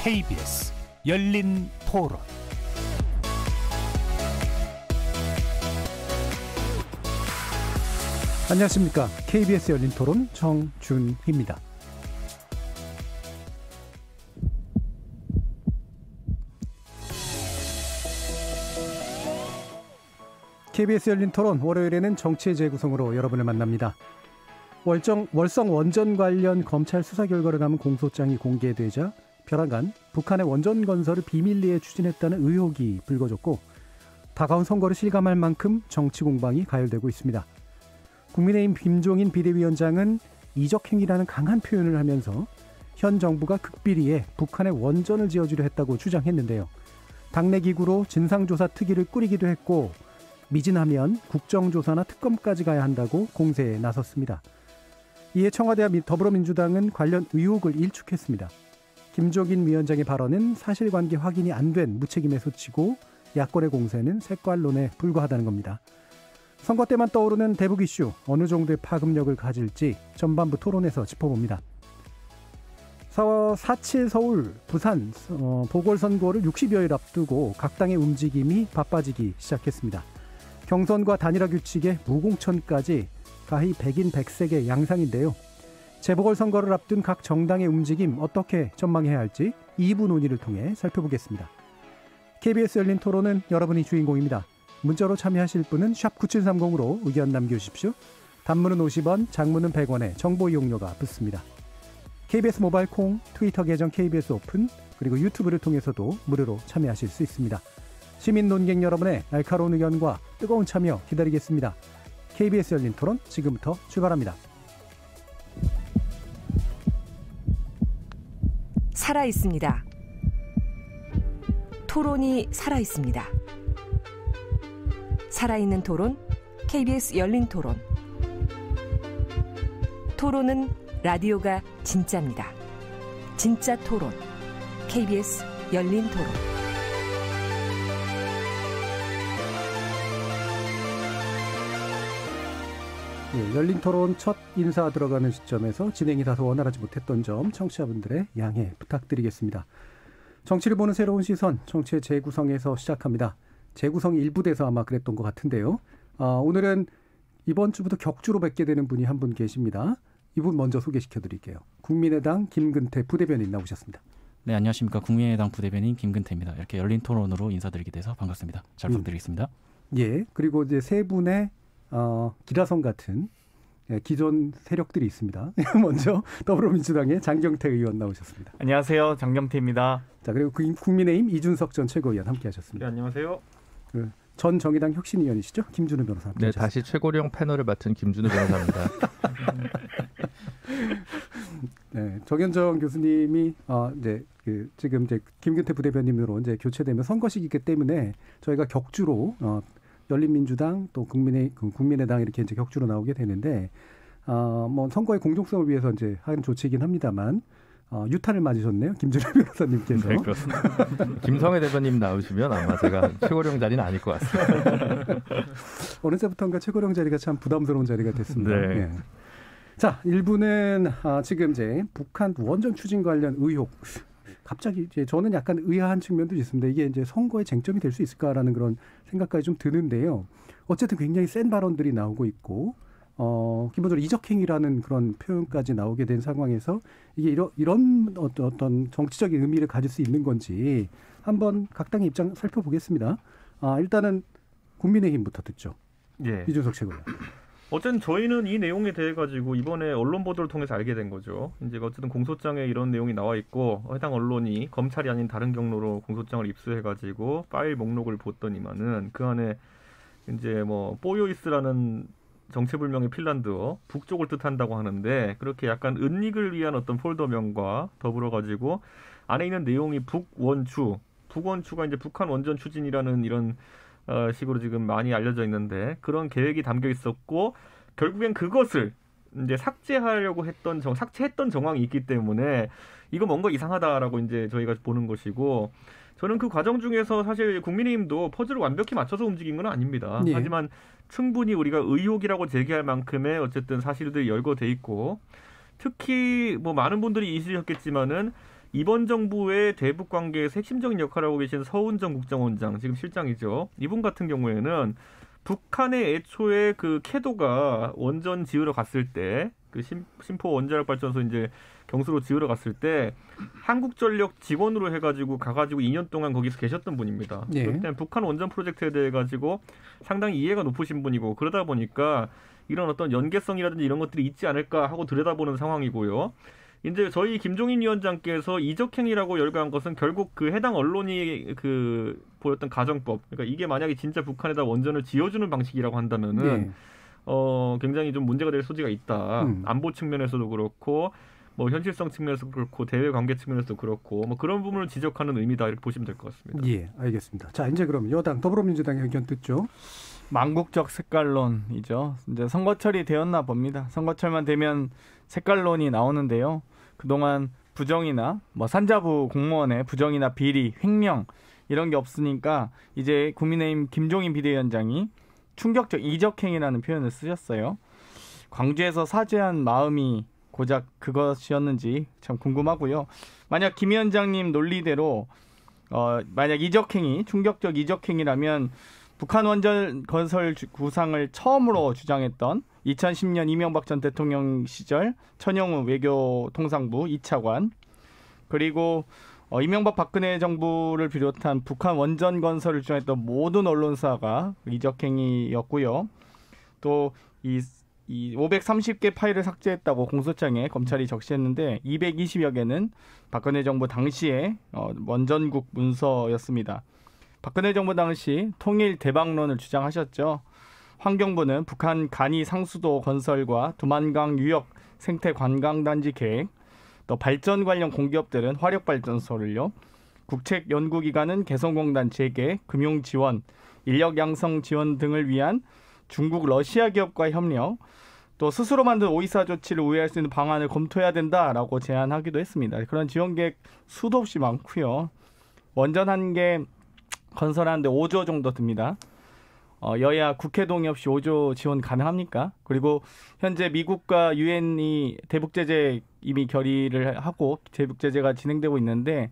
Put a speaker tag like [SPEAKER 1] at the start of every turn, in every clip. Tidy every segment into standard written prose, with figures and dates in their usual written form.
[SPEAKER 1] KBS 열린 토론.
[SPEAKER 2] 안녕하십니까. KBS 열린 토론 정준희입니다. KBS 열린 토론 월요일에는 정치의 재구성으로 여러분을 만납니다. 월성 원전 관련 검찰 수사 결과를 담은 공소장이 공개되자 벼랑간 북한의 원전 건설을 비밀리에 추진했다는 의혹이 불거졌고 다가온 선거를 실감할 만큼 정치 공방이 가열되고 있습니다. 국민의힘 김종인 비대위원장은 이적행위라는 강한 표현을 하면서 현 정부가 극비리에 북한의 원전을 지어주려 했다고 주장했는데요. 당내 기구로 진상조사 특위를 꾸리기도 했고 미진하면 국정조사나 특검까지 가야 한다고 공세에 나섰습니다. 이에 청와대와 더불어민주당은 관련 의혹을 일축했습니다. 김종인 위원장의 발언은 사실관계 확인이 안 된 무책임에 소치고 야권의 공세는 색깔론에 불과하다는 겁니다. 선거 때만 떠오르는 대북 이슈 어느 정도의 파급력을 가질지 전반부 토론에서 짚어봅니다. 4.7 서울, 부산 보궐선거를 60여일 앞두고 각 당의 움직임이 바빠지기 시작했습니다. 경선과 단일화 규칙에 무공천까지 가히 백인 백색의 양상인데요. 재보궐선거를 앞둔 각 정당의 움직임 어떻게 전망해야 할지 2부 논의를 통해 살펴보겠습니다. KBS 열린 토론은 여러분이 주인공입니다. 문자로 참여하실 분은 샵 9730으로 의견 남겨주십시오. 단문은 50원, 장문은 100원에 정보 이용료가 붙습니다. KBS 모바일 콩, 트위터 계정 KBS 오픈, 그리고 유튜브를 통해서도 무료로 참여하실 수 있습니다. 시민 논객 여러분의 날카로운 의견과 뜨거운 참여 기다리겠습니다. KBS 열린 토론 지금부터 출발합니다.
[SPEAKER 3] 살아있습니다. 토론이 살아있습니다. 살아있는 토론, KBS 열린 토론. 토론은 라디오가 진짜입니다. 진짜 토론, KBS 열린 토론.
[SPEAKER 2] 네, 열린 토론 첫 인사 들어가는 시점에서 진행이 다소 원활하지 못했던 점 청취자분들의 양해 부탁드리겠습니다. 정치를 보는 새로운 시선, 정치의 재구성에서 시작합니다. 재구성이 일부 돼서 아마 그랬던 것 같은데요. 오늘은 이번 주부터 격주로 뵙게 되는 분이 한 분 계십니다. 이분 먼저 소개시켜드릴게요. 국민의당 김근태 부대변인 나오셨습니다.
[SPEAKER 4] 네, 안녕하십니까. 국민의당 부대변인 김근태입니다. 이렇게 열린 토론으로 인사드리게 돼서 반갑습니다. 잘 부탁드리겠습니다.
[SPEAKER 2] 예, 그리고 이제 세 분의 기라성 같은 기존 세력들이 있습니다. 먼저 더불어민주당의 장경태 의원 나오셨습니다.
[SPEAKER 5] 안녕하세요. 장경태입니다.
[SPEAKER 2] 자, 그리고 국민의힘 이준석 전 최고위원 함께하셨습니다.
[SPEAKER 5] 네, 안녕하세요.
[SPEAKER 2] 전 정의당 혁신위원이시죠? 김준우 변호사.
[SPEAKER 6] 네, 다시 최고령 패널을 맡은 김준우 변호사입니다.
[SPEAKER 2] 네, 정현정 교수님이 이제 지금 이제 김근태 부대변인으로 이제 교체되면 선거 시기이기 때문에 저희가 격주로 열린민주당 또 국민의당 이렇게 이제 격주로 나오게 되는데 뭐 선거의 공정성을 위해서 이제 한 조치이긴 합니다만 유탄을 맞으셨네요, 김준우 변호사님께서.
[SPEAKER 6] 네, 그렇습니다. 김성애 대변인 나오시면 아마 제가 최고령 자리는 아닐 것 같습니다.
[SPEAKER 2] 어느 때부터인가 최고령 자리가 참 부담스러운 자리가 됐습니다.
[SPEAKER 6] 네.
[SPEAKER 2] 네. 자, 1부는 지금 이제 북한 원전 추진 관련 의혹. 갑자기 이제 저는 약간 의아한 측면도 있습니다. 이게 이제 선거의 쟁점이 될 수 있을까라는 그런 생각까지 좀 드는데요. 어쨌든 굉장히 센 발언들이 나오고 있고, 기본적으로 이적행위라는 그런 표현까지 나오게 된 상황에서 이게 이런 어떤 정치적인 의미를 가질 수 있는 건지 한번 각 당의 입장 살펴보겠습니다. 일단은 국민의힘부터 듣죠.
[SPEAKER 5] 예.
[SPEAKER 2] 이준석 최고위원.
[SPEAKER 5] 어쨌든 저희는 이 내용에 대해 가지고 이번에 언론 보도를 통해서 알게 된 거죠. 이제 어쨌든 공소장에 이런 내용이 나와 있고 해당 언론이 검찰이 아닌 다른 경로로 공소장을 입수해 가지고 파일 목록을 봤더니만은 그 안에 이제 뭐 뽀요이스라는 정체불명의 핀란드어 북쪽을 뜻한다고 하는데 그렇게 약간 은닉을 위한 어떤 폴더명과 더불어 가지고 안에 있는 내용이 북원추가 이제 북한 원전 추진이라는 이런 식으로 지금 많이 알려져 있는데 그런 계획이 담겨 있었고 결국엔 그것을 이제 삭제했던 정황이 있기 때문에 이거 뭔가 이상하다라고 이제 저희가 보는 것이고 저는 그 과정 중에서 사실 국민의힘도 퍼즐을 완벽히 맞춰서 움직인 건 아닙니다.
[SPEAKER 2] 예.
[SPEAKER 5] 하지만 충분히 우리가 의혹이라고 제기할 만큼의 어쨌든 사실들이 열거돼 있고 특히 뭐 많은 분들이 이시셨겠지만은 이번 정부의 대북 관계에서 핵심적인 역할을 하고 계신 서훈정 국정원장, 지금 실장이죠. 이분 같은 경우에는 북한의 애초에 그 캐도가 원전 지으러 갔을 때, 그 심포 원자력 발전소 이제 경수로 지으러 갔을 때 한국전력 직원으로 해가지고 가가지고 2년 동안 거기서 계셨던 분입니다.
[SPEAKER 2] 예.
[SPEAKER 5] 그렇기 때문에 북한 원전 프로젝트에 대해 가지고 상당히 이해가 높으신 분이고, 그러다 보니까 이런 어떤 연계성이라든지 이런 것들이 있지 않을까 하고 들여다보는 상황이고요. 이제 저희 김종인 위원장께서 이적행위라고 열거한 것은 결국 그 해당 언론이 그 보였던 가정법, 그러니까 이게 만약에 진짜 북한에다 원전을 지어주는 방식이라고 한다면은
[SPEAKER 2] 예.
[SPEAKER 5] 굉장히 좀 문제가 될 소지가 있다. 안보 측면에서도 그렇고, 뭐 현실성 측면에서도 그렇고, 대외 관계 측면에서도 그렇고, 뭐 그런 부분을 지적하는 의미다 이렇게 보시면 될 것 같습니다.
[SPEAKER 2] 예, 알겠습니다. 자, 이제 그럼 여당 더불어민주당의 의견 듣죠.
[SPEAKER 7] 망국적 색깔론이죠. 이제 선거철이 되었나 봅니다. 선거철만 되면 색깔론이 나오는데요. 그동안 부정이나 뭐 산자부 공무원의 부정이나 비리, 횡령 이런 게 없으니까 이제 국민의힘 김종인 비대위원장이 충격적 이적행위라는 표현을 쓰셨어요. 광주에서 사죄한 마음이 고작 그것이었는지 참 궁금하고요. 만약 김 위원장님 논리대로 만약 이적행위, 충격적 이적행위라면 북한 원전 건설 구상을 처음으로 주장했던 2010년 이명박 전 대통령 시절 천영우 외교통상부 2차관, 그리고 이명박 박근혜 정부를 비롯한 북한 원전 건설을 주장했던 모든 언론사가 이적행위였고요. 또 이 530개 파일을 삭제했다고 공소장에 검찰이 적시했는데 220여 개는 박근혜 정부 당시에 원전국 문서였습니다. 박근혜 정부 당시 통일 대박론을 주장하셨죠. 환경부는 북한 간이 상수도 건설과 두만강 유역 생태 관광단지 계획, 또 발전 관련 공기업들은 화력발전소를요. 국책연구기관은 개성공단 재개, 금융 지원, 인력 양성 지원 등을 위한 중국 러시아 기업과 협력, 또 스스로 만든 오이사 조치를 우회할 수 있는 방안을 검토해야 된다라고 제안하기도 했습니다. 그런 지원 계획 수도 없이 많고요. 원전 한 개 건설하는데 5조 정도 듭니다. 여야 국회 동의 없이 5조 지원 가능합니까? 그리고 현재 미국과 유엔이 대북 제재 이미 결의를 하고 대북 제재가 진행되고 있는데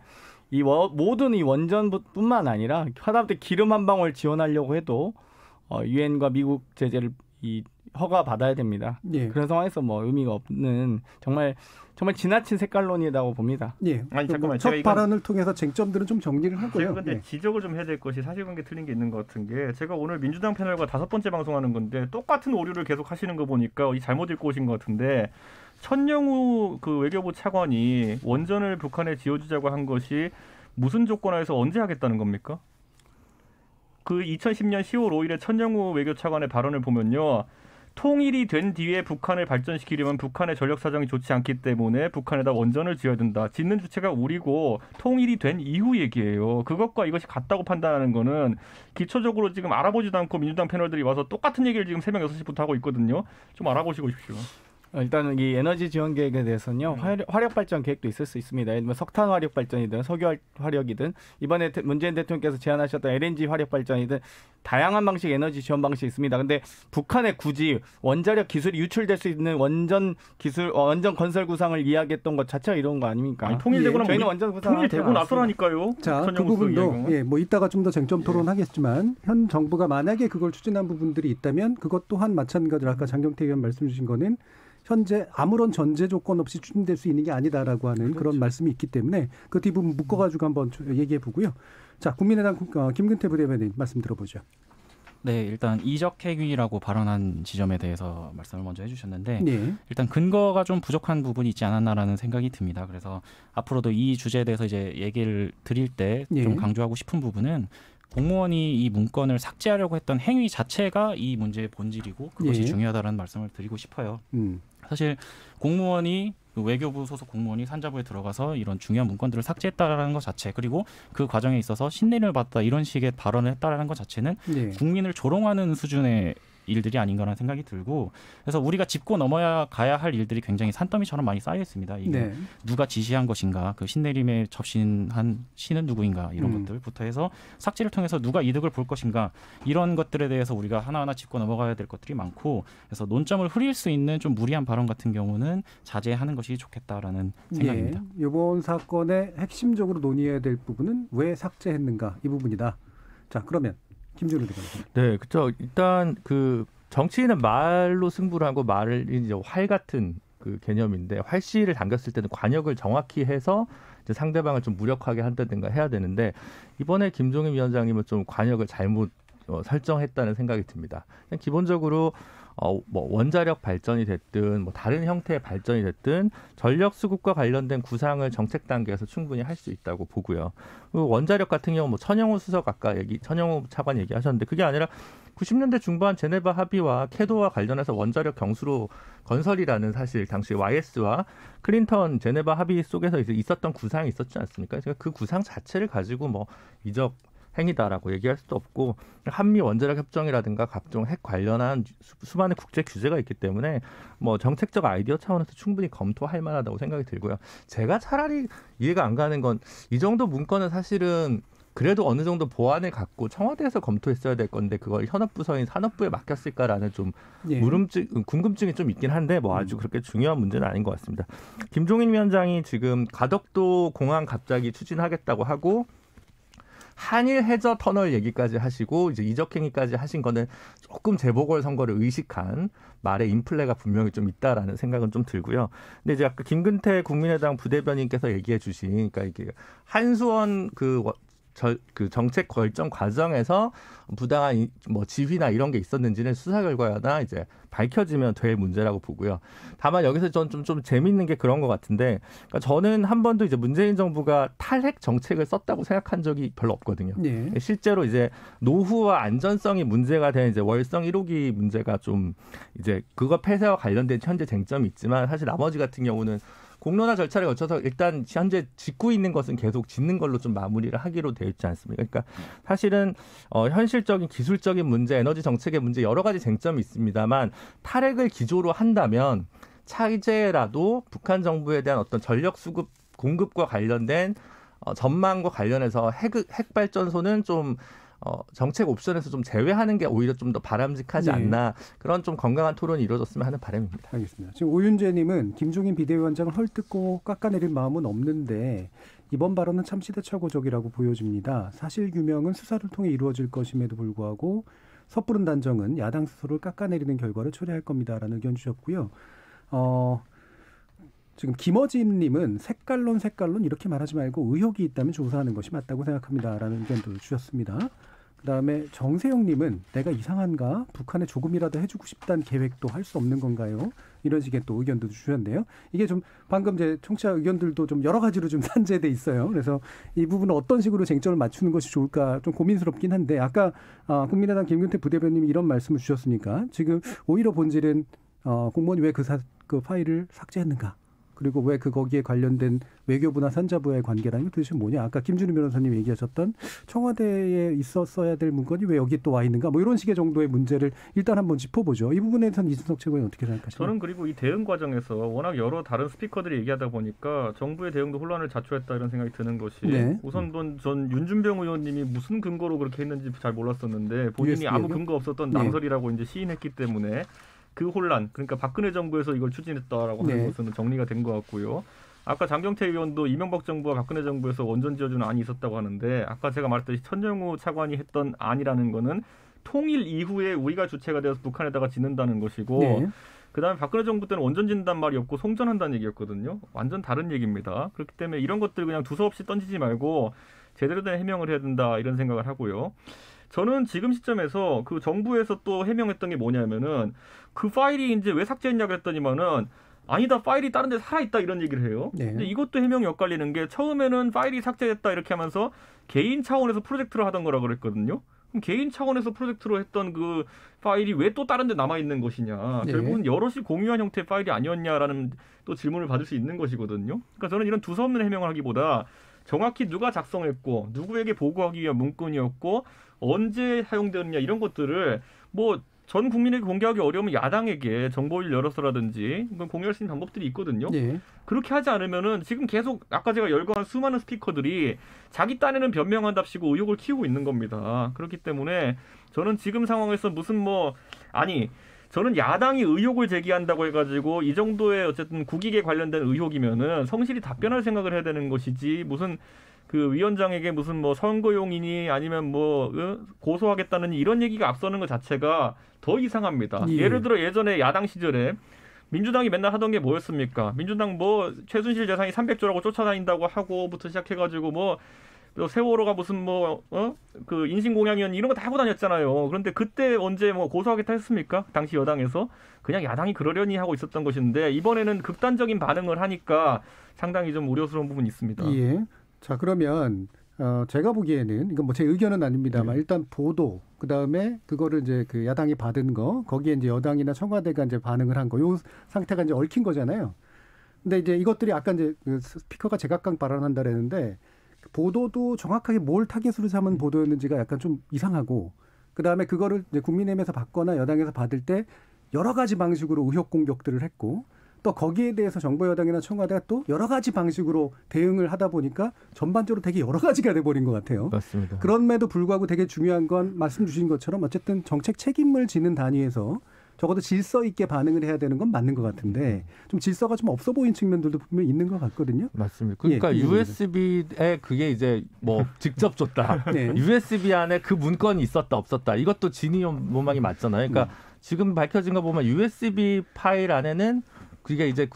[SPEAKER 7] 모든 이 원전뿐만 아니라 하다못해 기름 한 방울 지원하려고 해도 유엔과 미국 제재를 허가 받아야 됩니다. 예. 그런 상황에서 뭐 의미가 없는 정말 지나친 색깔론이라고 봅니다.
[SPEAKER 2] 예.
[SPEAKER 5] 아니 잠깐만,
[SPEAKER 2] 첫 발언을 통해서 쟁점들은 좀 정리를 하고요.
[SPEAKER 5] 제가 근데 지적을 좀 해야 될 것이 사실관계 틀린 게 있는 것 같은 게, 제가 오늘 민주당 패널과 5번째 방송하는 건데 똑같은 오류를 계속 하시는 거 보니까 잘못 읽고 오신 것 같은데, 천영우 그 외교부 차관이 원전을 북한에 지어주자고 한 것이 무슨 조건하에서 언제 하겠다는 겁니까? 그 2010년 10월 5일에 천영우 외교차관의 발언을 보면요. 통일이 된 뒤에 북한을 발전시키려면 북한의 전력 사정이 좋지 않기 때문에 북한에다 원전을 지어야 된다. 짓는 주체가 우리고 통일이 된 이후 얘기예요. 그것과 이것이 같다고 판단하는 거는 기초적으로 지금 알아보지도 않고 민주당 패널들이 와서 똑같은 얘기를 지금 새벽 6시부터 하고 있거든요. 좀 알아보시고 오십시오.
[SPEAKER 7] 일단은 이 에너지 지원 계획에 대해서는요. 화력 발전 계획도 있을 수 있습니다. 예를 들면 석탄 화력 발전이든 석유 화력이든 이번에 문재인 대통령께서 제안하셨던 LNG 화력 발전이든 다양한 방식 에너지 지원 방식이 있습니다. 근데 북한에 굳이 원자력 기술이 유출될 수 있는 원전 건설 구상을 이야기했던 것 자체가 이런 거 아닙니까?
[SPEAKER 5] 아니, 통일되고
[SPEAKER 7] 저희는 원전 구상
[SPEAKER 5] 통일되고 나서라니까요.
[SPEAKER 2] 자, 그 부분도 뭐 이따가 좀 더 쟁점 토론하겠지만 현 정부가 만약에 그걸 추진한 부분들이 있다면 그것 또한 마찬가지로 아까 장경태 의원 말씀 주신 거는 현재 아무런 전제 조건 없이 추진될 수 있는 게 아니다라고 하는 그런 말씀이 있기 때문에 그 뒷부분 묶어가지고 한번 얘기해 보고요. 자, 국민의당 김근태 부대변인 말씀 들어보죠.
[SPEAKER 4] 네, 일단 이적행위라고 발언한 지점에 대해서 말씀을 먼저 해주셨는데
[SPEAKER 2] 네.
[SPEAKER 4] 일단 근거가 좀 부족한 부분이 있지 않았나라는 생각이 듭니다. 그래서 앞으로도 이 주제에 대해서 이제 얘기를 드릴 때 좀 강조하고 싶은 부분은 공무원이 이 문건을 삭제하려고 했던 행위 자체가 이 문제의 본질이고 그것이 중요하다는 말씀을 드리고 싶어요. 사실 공무원이 외교부 소속 공무원이 산자부에 들어가서 이런 중요한 문건들을 삭제했다라는 것 자체, 그리고 그 과정에 있어서 신뢰를 받다 이런 식의 발언을 했다라는 것 자체는 국민을 조롱하는 수준의 일들이 아닌가라는 생각이 들고 그래서 우리가 짚고 넘어야 가야 할 일들이 굉장히 산더미처럼 많이 쌓여 있습니다. 이게
[SPEAKER 2] 네.
[SPEAKER 4] 누가 지시한 것인가, 그 신내림에 접신한 신은 누구인가 이런 것들부터 해서 삭제를 통해서 누가 이득을 볼 것인가 이런 것들에 대해서 우리가 하나하나 짚고 넘어가야 될 것들이 많고 그래서 논점을 흐릴 수 있는 좀 무리한 발언 같은 경우는 자제하는 것이 좋겠다라는 생각입니다.
[SPEAKER 2] 이번 사건의 핵심적으로 논의해야 될 부분은 왜 삭제했는가 이 부분이다. 자, 그러면 김준우 대변인.
[SPEAKER 6] 네, 그렇죠. 일단 그 정치인은 말로 승부를 하고 말이 이제 활 같은 그 개념인데 활씨를 당겼을 때는 관역을 정확히 해서 이제 상대방을 좀 무력하게 한다든가 해야 되는데 이번에 김종인 위원장님은 좀 관역을 잘못 설정했다는 생각이 듭니다. 그냥 기본적으로 뭐 원자력 발전이 됐든 뭐 다른 형태의 발전이 됐든 전력 수급과 관련된 구상을 정책 단계에서 충분히 할 수 있다고 보고요. 원자력 같은 경우 뭐 천영호 수석 아까 천영호 차관 얘기하셨는데 그게 아니라 90년대 중반 제네바 합의와 캐도와 관련해서 원자력 경수로 건설이라는 사실 당시 YS와 클린턴 제네바 합의 속에서 이제 있었던 구상이 있었지 않습니까? 그러니까 그 구상 자체를 가지고 뭐 이적 행위다라고 얘기할 수도 없고 한미 원자력 협정이라든가 각종 핵 관련한 수많은 국제 규제가 있기 때문에 뭐 정책적 아이디어 차원에서 충분히 검토할 만하다고 생각이 들고요. 제가 차라리 이해가 안 가는 건 이 정도 문건은 사실은 그래도 어느 정도 보완을 갖고 청와대에서 검토했어야 될 건데 그걸 현업부서인 산업부에 맡겼을까라는 좀 궁금증이 좀 있긴 한데 뭐 아주 그렇게 중요한 문제는 아닌 것 같습니다. 김종인 위원장이 지금 가덕도 공항 갑자기 추진하겠다고 하고 한일 해저 터널 얘기까지 하시고 이제 이적행위까지 하신 거는 조금 재보궐선거를 의식한 말의 인플레가 분명히 좀 있다라는 생각은 좀 들고요. 근데 이제 아까 김근태 국민의당 부대변인께서 얘기해 주신 그러니까 이게 한수원 그 정책 결정 과정에서 부당한 뭐 지휘나 이런 게 있었는지는 수사 결과나 이제 밝혀지면 될 문제라고 보고요. 다만 여기서 전 좀 재밌는 게 그런 것 같은데, 그러니까 저는 한 번도 이제 문재인 정부가 탈핵 정책을 썼다고 생각한 적이 별로 없거든요. 네. 실제로 이제 노후와 안전성이 문제가 된 이제 월성 1호기 문제가 좀 이제 그거 폐쇄와 관련된 현재 쟁점이 있지만 사실 나머지 같은 경우는 공론화 절차를 거쳐서 일단 현재 짓고 있는 것은 계속 짓는 걸로 좀 마무리를 하기로 되어 있지 않습니까? 그러니까 사실은 현실적인 기술적인 문제, 에너지 정책의 문제 여러 가지 쟁점이 있습니다만 탈핵을 기조로 한다면 차제라도 북한 정부에 대한 어떤 전력 수급 공급과 관련된 전망과 관련해서 핵 발전소는 좀 정책 옵션에서 좀 제외하는 게 오히려 좀 더 바람직하지 않나 그런 좀 건강한 토론이 이루어졌으면 하는 바람입니다.
[SPEAKER 2] 알겠습니다. 지금 오윤재님은 김종인 비대위원장을 헐뜯고 깎아내릴 마음은 없는데 이번 발언은 참 시대착오적이라고 보여집니다. 사실 규명은 수사를 통해 이루어질 것임에도 불구하고 섣부른 단정은 야당 스스로를 깎아내리는 결과를 초래할 겁니다라는 의견 주셨고요. 지금 김어진님은 색깔론 이렇게 말하지 말고 의혹이 있다면 조사하는 것이 맞다고 생각합니다라는 의견도 주셨습니다. 그다음에 정세영님은 내가 이상한가? 북한에 조금이라도 해주고 싶다는 계획도 할 수 없는 건가요? 이런 식의 또 의견도 주셨는데요. 이게 좀 방금 제 청취자 의견들도 좀 여러 가지로 좀 산재돼 있어요. 그래서 이 부분은 어떤 식으로 쟁점을 맞추는 것이 좋을까 좀 고민스럽긴 한데 아까 국민의당 김근태 부대변인이 이런 말씀을 주셨으니까 지금 오히려 본질은 공무원이 왜 그 파일을 삭제했는가? 그리고 왜 거기에 관련된 외교부나 산자부와의 관계라는 게 도대체 뭐냐. 아까 김준우 변호사님 얘기하셨던 청와대에 있었어야 될 문건이 왜 여기 또 와 있는가. 뭐 이런 식의 정도의 문제를 일단 한번 짚어보죠. 이 부분에 대해서는 이준석 최고위원 어떻게 생각하시나요?
[SPEAKER 5] 저는 그리고 이 대응 과정에서 워낙 여러 다른 스피커들이 얘기하다 보니까 정부의 대응도 혼란을 자초했다 이런 생각이 드는 것이 우선 전 윤준병 의원님이 무슨 근거로 그렇게 했는지 잘 몰랐었는데 본인이 아무 근거 없었던 낭설이라고 이제 시인했기 때문에 그 혼란, 그러니까 박근혜 정부에서 이걸 추진했다라고 하는 것은 정리가 된 것 같고요. 아까 장경태 의원도 이명박 정부와 박근혜 정부에서 원전 지어주는 안이 있었다고 하는데 아까 제가 말했듯이 천정우 차관이 했던 안이라는 거는 통일 이후에 우리가 주체가 되어서 북한에다가 짓는다는 것이고 그다음에 박근혜 정부 때는 원전 짓는다는 말이 없고 송전한다는 얘기였거든요. 완전 다른 얘기입니다. 그렇기 때문에 이런 것들 그냥 두서없이 던지지 말고 제대로 된 해명을 해야 된다 이런 생각을 하고요. 저는 지금 시점에서 그 정부에서 또 해명했던 게 뭐냐면은 그 파일이 이제 왜 삭제했냐고 했더니만은 아니다 파일이 다른 데 살아있다 이런 얘기를 해요. 근데 이것도 해명이 엇갈리는 게 처음에는 파일이 삭제됐다 이렇게 하면서 개인 차원에서 프로젝트를 하던 거라 그랬거든요. 그럼 개인 차원에서 프로젝트로 했던 그 파일이 왜 또 다른 데 남아있는 것이냐. 결국은 여럿이 공유한 형태의 파일이 아니었냐라는 또 질문을 받을 수 있는 것이거든요. 그러니까 저는 이런 두서없는 해명을 하기보다 정확히 누가 작성했고 누구에게 보고하기 위한 문건이었고 언제 사용되느냐 이런 것들을 뭐 전 국민에게 공개하기 어려우면 야당에게 정보를 열어서라든지 공유할 수 있는 방법들이 있거든요.
[SPEAKER 2] 예.
[SPEAKER 5] 그렇게 하지 않으면은 지금 계속 아까 제가 열거한 수많은 스피커들이 자기 딴에는 변명한답시고 의혹을 키우고 있는 겁니다. 그렇기 때문에 저는 지금 상황에서 무슨 저는 야당이 의혹을 제기한다고 해가지고 이 정도의 어쨌든 국익에 관련된 의혹이면은 성실히 답변할 생각을 해야 되는 것이지 무슨 그 위원장에게 무슨 선거용이니 아니면 고소하겠다는 이런 얘기가 앞서는 것 자체가 더 이상합니다.
[SPEAKER 2] 예.
[SPEAKER 5] 예를 들어 예전에 야당 시절에 민주당이 맨날 하던 게 뭐였습니까? 민주당 최순실 재산이 300조라고 쫓아다닌다고 하고부터 시작해가지고 세월호가 무슨 그 인신공양이었니 이런 거 다 하고 다녔잖아요. 그런데 그때 언제 고소하겠다 했습니까? 당시 여당에서 그냥 야당이 그러려니 하고 있었던 것인데 이번에는 극단적인 반응을 하니까 상당히 좀 우려스러운 부분이 있습니다.
[SPEAKER 2] 예. 자, 그러면 제가 보기에는 이건 제 의견은 아닙니다만 일단 보도 그다음에 그거를 이제 그 야당이 받은 거 거기에 이제 여당이나 청와대가 이제 반응을 한 거 요 상태가 이제 얽힌 거잖아요. 근데 이제 이것들이 아까 이제 그 스피커가 제각각 발언한다 그랬는데 보도도 정확하게 뭘 타겟으로 삼은 보도였는지가 약간 좀 이상하고 그다음에 그거를 이제 국민의힘에서 받거나 여당에서 받을 때 여러 가지 방식으로 의혹 공격들을 했고 또 거기에 대해서 정부 여당이나 청와대가 또 여러 가지 방식으로 대응을 하다 보니까 전반적으로 되게 여러 가지가 돼버린 것 같아요.
[SPEAKER 6] 맞습니다.
[SPEAKER 2] 그럼에도 불구하고 되게 중요한 건 말씀 주신 것처럼 어쨌든 정책 책임을 지는 단위에서 적어도 질서 있게 반응을 해야 되는 건 맞는 것 같은데 좀 질서가 좀 없어 보이는 측면들도 분명히 있는 것 같거든요.
[SPEAKER 6] 맞습니다. 그러니까
[SPEAKER 2] 예,
[SPEAKER 6] USB에 그게 이제 직접 줬다.
[SPEAKER 2] 네.
[SPEAKER 6] USB 안에 그 문건이 있었다 없었다. 이것도 진위 모망이 맞잖아요. 그러니까 지금 밝혀진 거 보면 USB 파일 안에는 그게 이제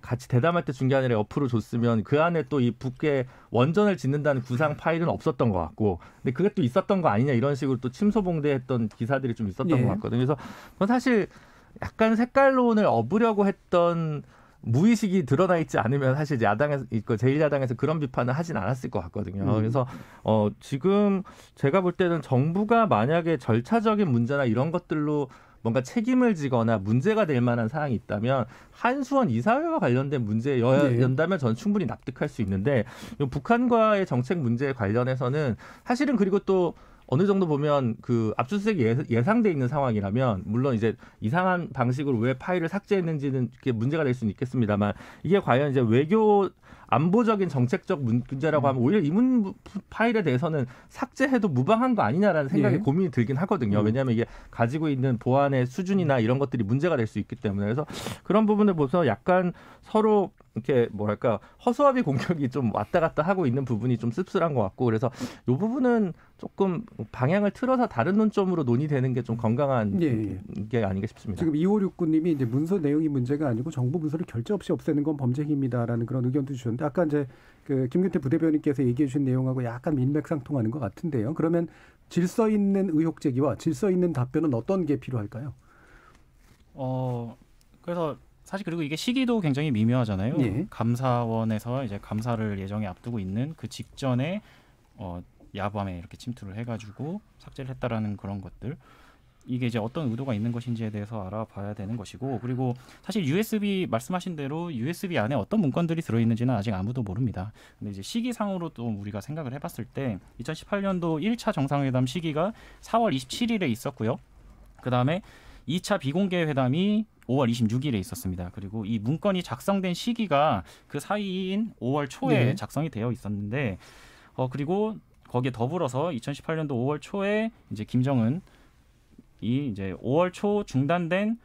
[SPEAKER 6] 같이 대담할 때 준 게 아니라 옆으로 줬으면 그 안에 또 이 북의 원전을 짓는다는 구상 파일은 없었던 것 같고, 근데 그게 또 있었던 거 아니냐 이런 식으로 또 침소봉대했던 기사들이 좀 있었던 것 같거든요. 그래서 그건 사실 약간 색깔론을 업으려고 했던 무의식이 드러나 있지 않으면 사실 이제 야당에서 제1야당에서 그런 비판을 하진 않았을 것 같거든요. 그래서 지금 제가 볼 때는 정부가 만약에 절차적인 문제나 이런 것들로 뭔가 책임을 지거나 문제가 될 만한 사항이 있다면 한수원 이사회와 관련된 문제였다면 저는 충분히 납득할 수 있는데 북한과의 정책 문제에 관련해서는 사실은 그리고 또 어느 정도 보면 그 압수수색이 예상돼 있는 상황이라면 물론 이제 이상한 방식으로 왜 파일을 삭제했는지는 이게 문제가 될 수는 있겠습니다만 이게 과연 이제 외교 안보적인 정책적 문제라고 하면 오히려 이 파일에 대해서는 삭제해도 무방한 거 아니냐라는 생각에 고민이 들긴 하거든요. 왜냐하면 이게 가지고 있는 보안의 수준이나 이런 것들이 문제가 될 수 있기 때문에 그래서 그런 부분을 보면서 약간 서로 이렇게 허수아비 공격이 좀 왔다 갔다 하고 있는 부분이 좀 씁쓸한 것 같고 그래서 이 부분은 조금 방향을 틀어서 다른 논점으로 논의되는 게 좀 건강한 게 아닌가 싶습니다.
[SPEAKER 2] 지금 2569님이 이제 문서 내용이 문제가 아니고 정부 문서를 결제 없이 없애는 건 범죄 행위입니다라는 그런 의견도 주셨는데 아까 이제 그 김균태 부대변인께서 얘기해 주신 내용하고 약간 민맥상통하는 것 같은데요. 그러면 질서 있는 의혹 제기와 질서 있는 답변은 어떤 게 필요할까요?
[SPEAKER 4] 그래서 사실 그리고 이게 시기도 굉장히 미묘하잖아요. 감사원에서 이제 감사를 예정에 앞두고 있는 그 직전에 야밤에 이렇게 침투를 해가지고 삭제를 했다라는 그런 것들. 이게 이제 어떤 의도가 있는 것인지에 대해서 알아봐야 되는 것이고 그리고 사실 USB 말씀하신 대로 USB 안에 어떤 문건들이 들어있는지는 아직 아무도 모릅니다. 근데 이제 시기상으로 또 우리가 생각을 해봤을 때 2018년도 1차 정상회담 시기가 4월 27일에 있었고요. 그다음에 2차 비공개 회담이 5월 26일에 있었습니다. 그리고 이 문건이 작성된 시기가 그 사이인 5월 초에 작성이 되어 있었는데 그리고 거기에 더불어서 2018년도 5월 초에 이제 김정은이 이제 5월 초 중단된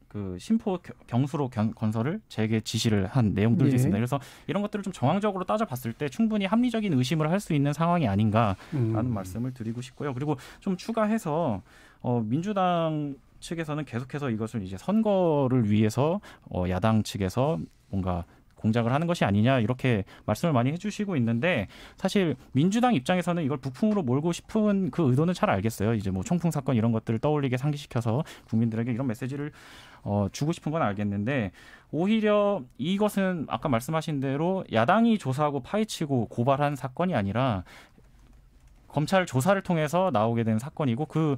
[SPEAKER 4] 그 심포 경수로 건설을 재개 지시를 한 내용들이 있습니다. 그래서 이런 것들을 좀 정황적으로 따져봤을 때 충분히 합리적인 의심을 할 수 있는 상황이 아닌가라는 말씀을 드리고 싶고요. 그리고 좀 추가해서 민주당 측에서는 계속해서 이것을 이제 선거를 위해서 야당 측에서 뭔가 공작을 하는 것이 아니냐 이렇게 말씀을 많이 해주시고 있는데 사실 민주당 입장에서는 이걸 북풍으로 몰고 싶은 그 의도는 잘 알겠어요. 이제 총풍 사건 이런 것들을 떠올리게 상기시켜서 국민들에게 이런 메시지를 주고 싶은 건 알겠는데 오히려 이것은 아까 말씀하신 대로 야당이 조사하고 파헤치고 고발한 사건이 아니라 검찰 조사를 통해서 나오게 된 사건이고 그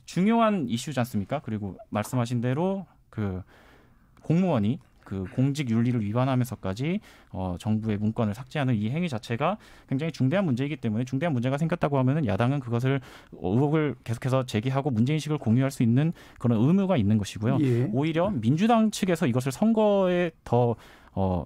[SPEAKER 4] 중요한 이슈지 않습니까? 그리고 말씀하신 대로 그 공무원이 그 공직 윤리를 위반하면서까지 정부의 문건을 삭제하는 이 행위 자체가 굉장히 중대한 문제이기 때문에 중대한 문제가 생겼다고 하면은 야당은 그것을 의혹을 계속해서 제기하고 문제인식을 공유할 수 있는 그런 의무가 있는 것이고요.
[SPEAKER 2] 예.
[SPEAKER 4] 오히려 민주당 측에서 이것을 선거에 더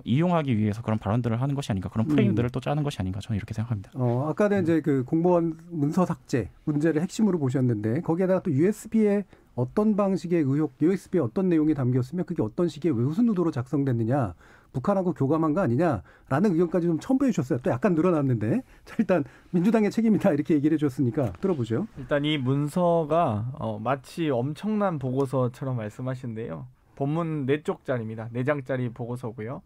[SPEAKER 4] 이용하기 위해서 그런 발언들을 하는 것이 아닌가, 그런 프레임들을 또 짜는 것이 아닌가, 저는 이렇게 생각합니다.
[SPEAKER 2] 아까는 이제 그 공무원 문서 삭제 문제를 핵심으로 보셨는데 거기에다가 또 USB에 어떤 방식의 의혹, USB에 어떤 내용이 담겼으며 그게 어떤 식의 무슨 의도로 작성됐느냐, 북한하고 교감한 거 아니냐라는 의견까지 좀 첨부해 주셨어요. 또 약간 늘어났는데 자, 일단 민주당의 책임이다 이렇게 얘기를 해줬으니까 들어보죠.
[SPEAKER 7] 일단 이 문서가 마치 엄청난 보고서처럼 말씀하신데요. 본문 4쪽짜리입니다. 4장짜리 보고서고요.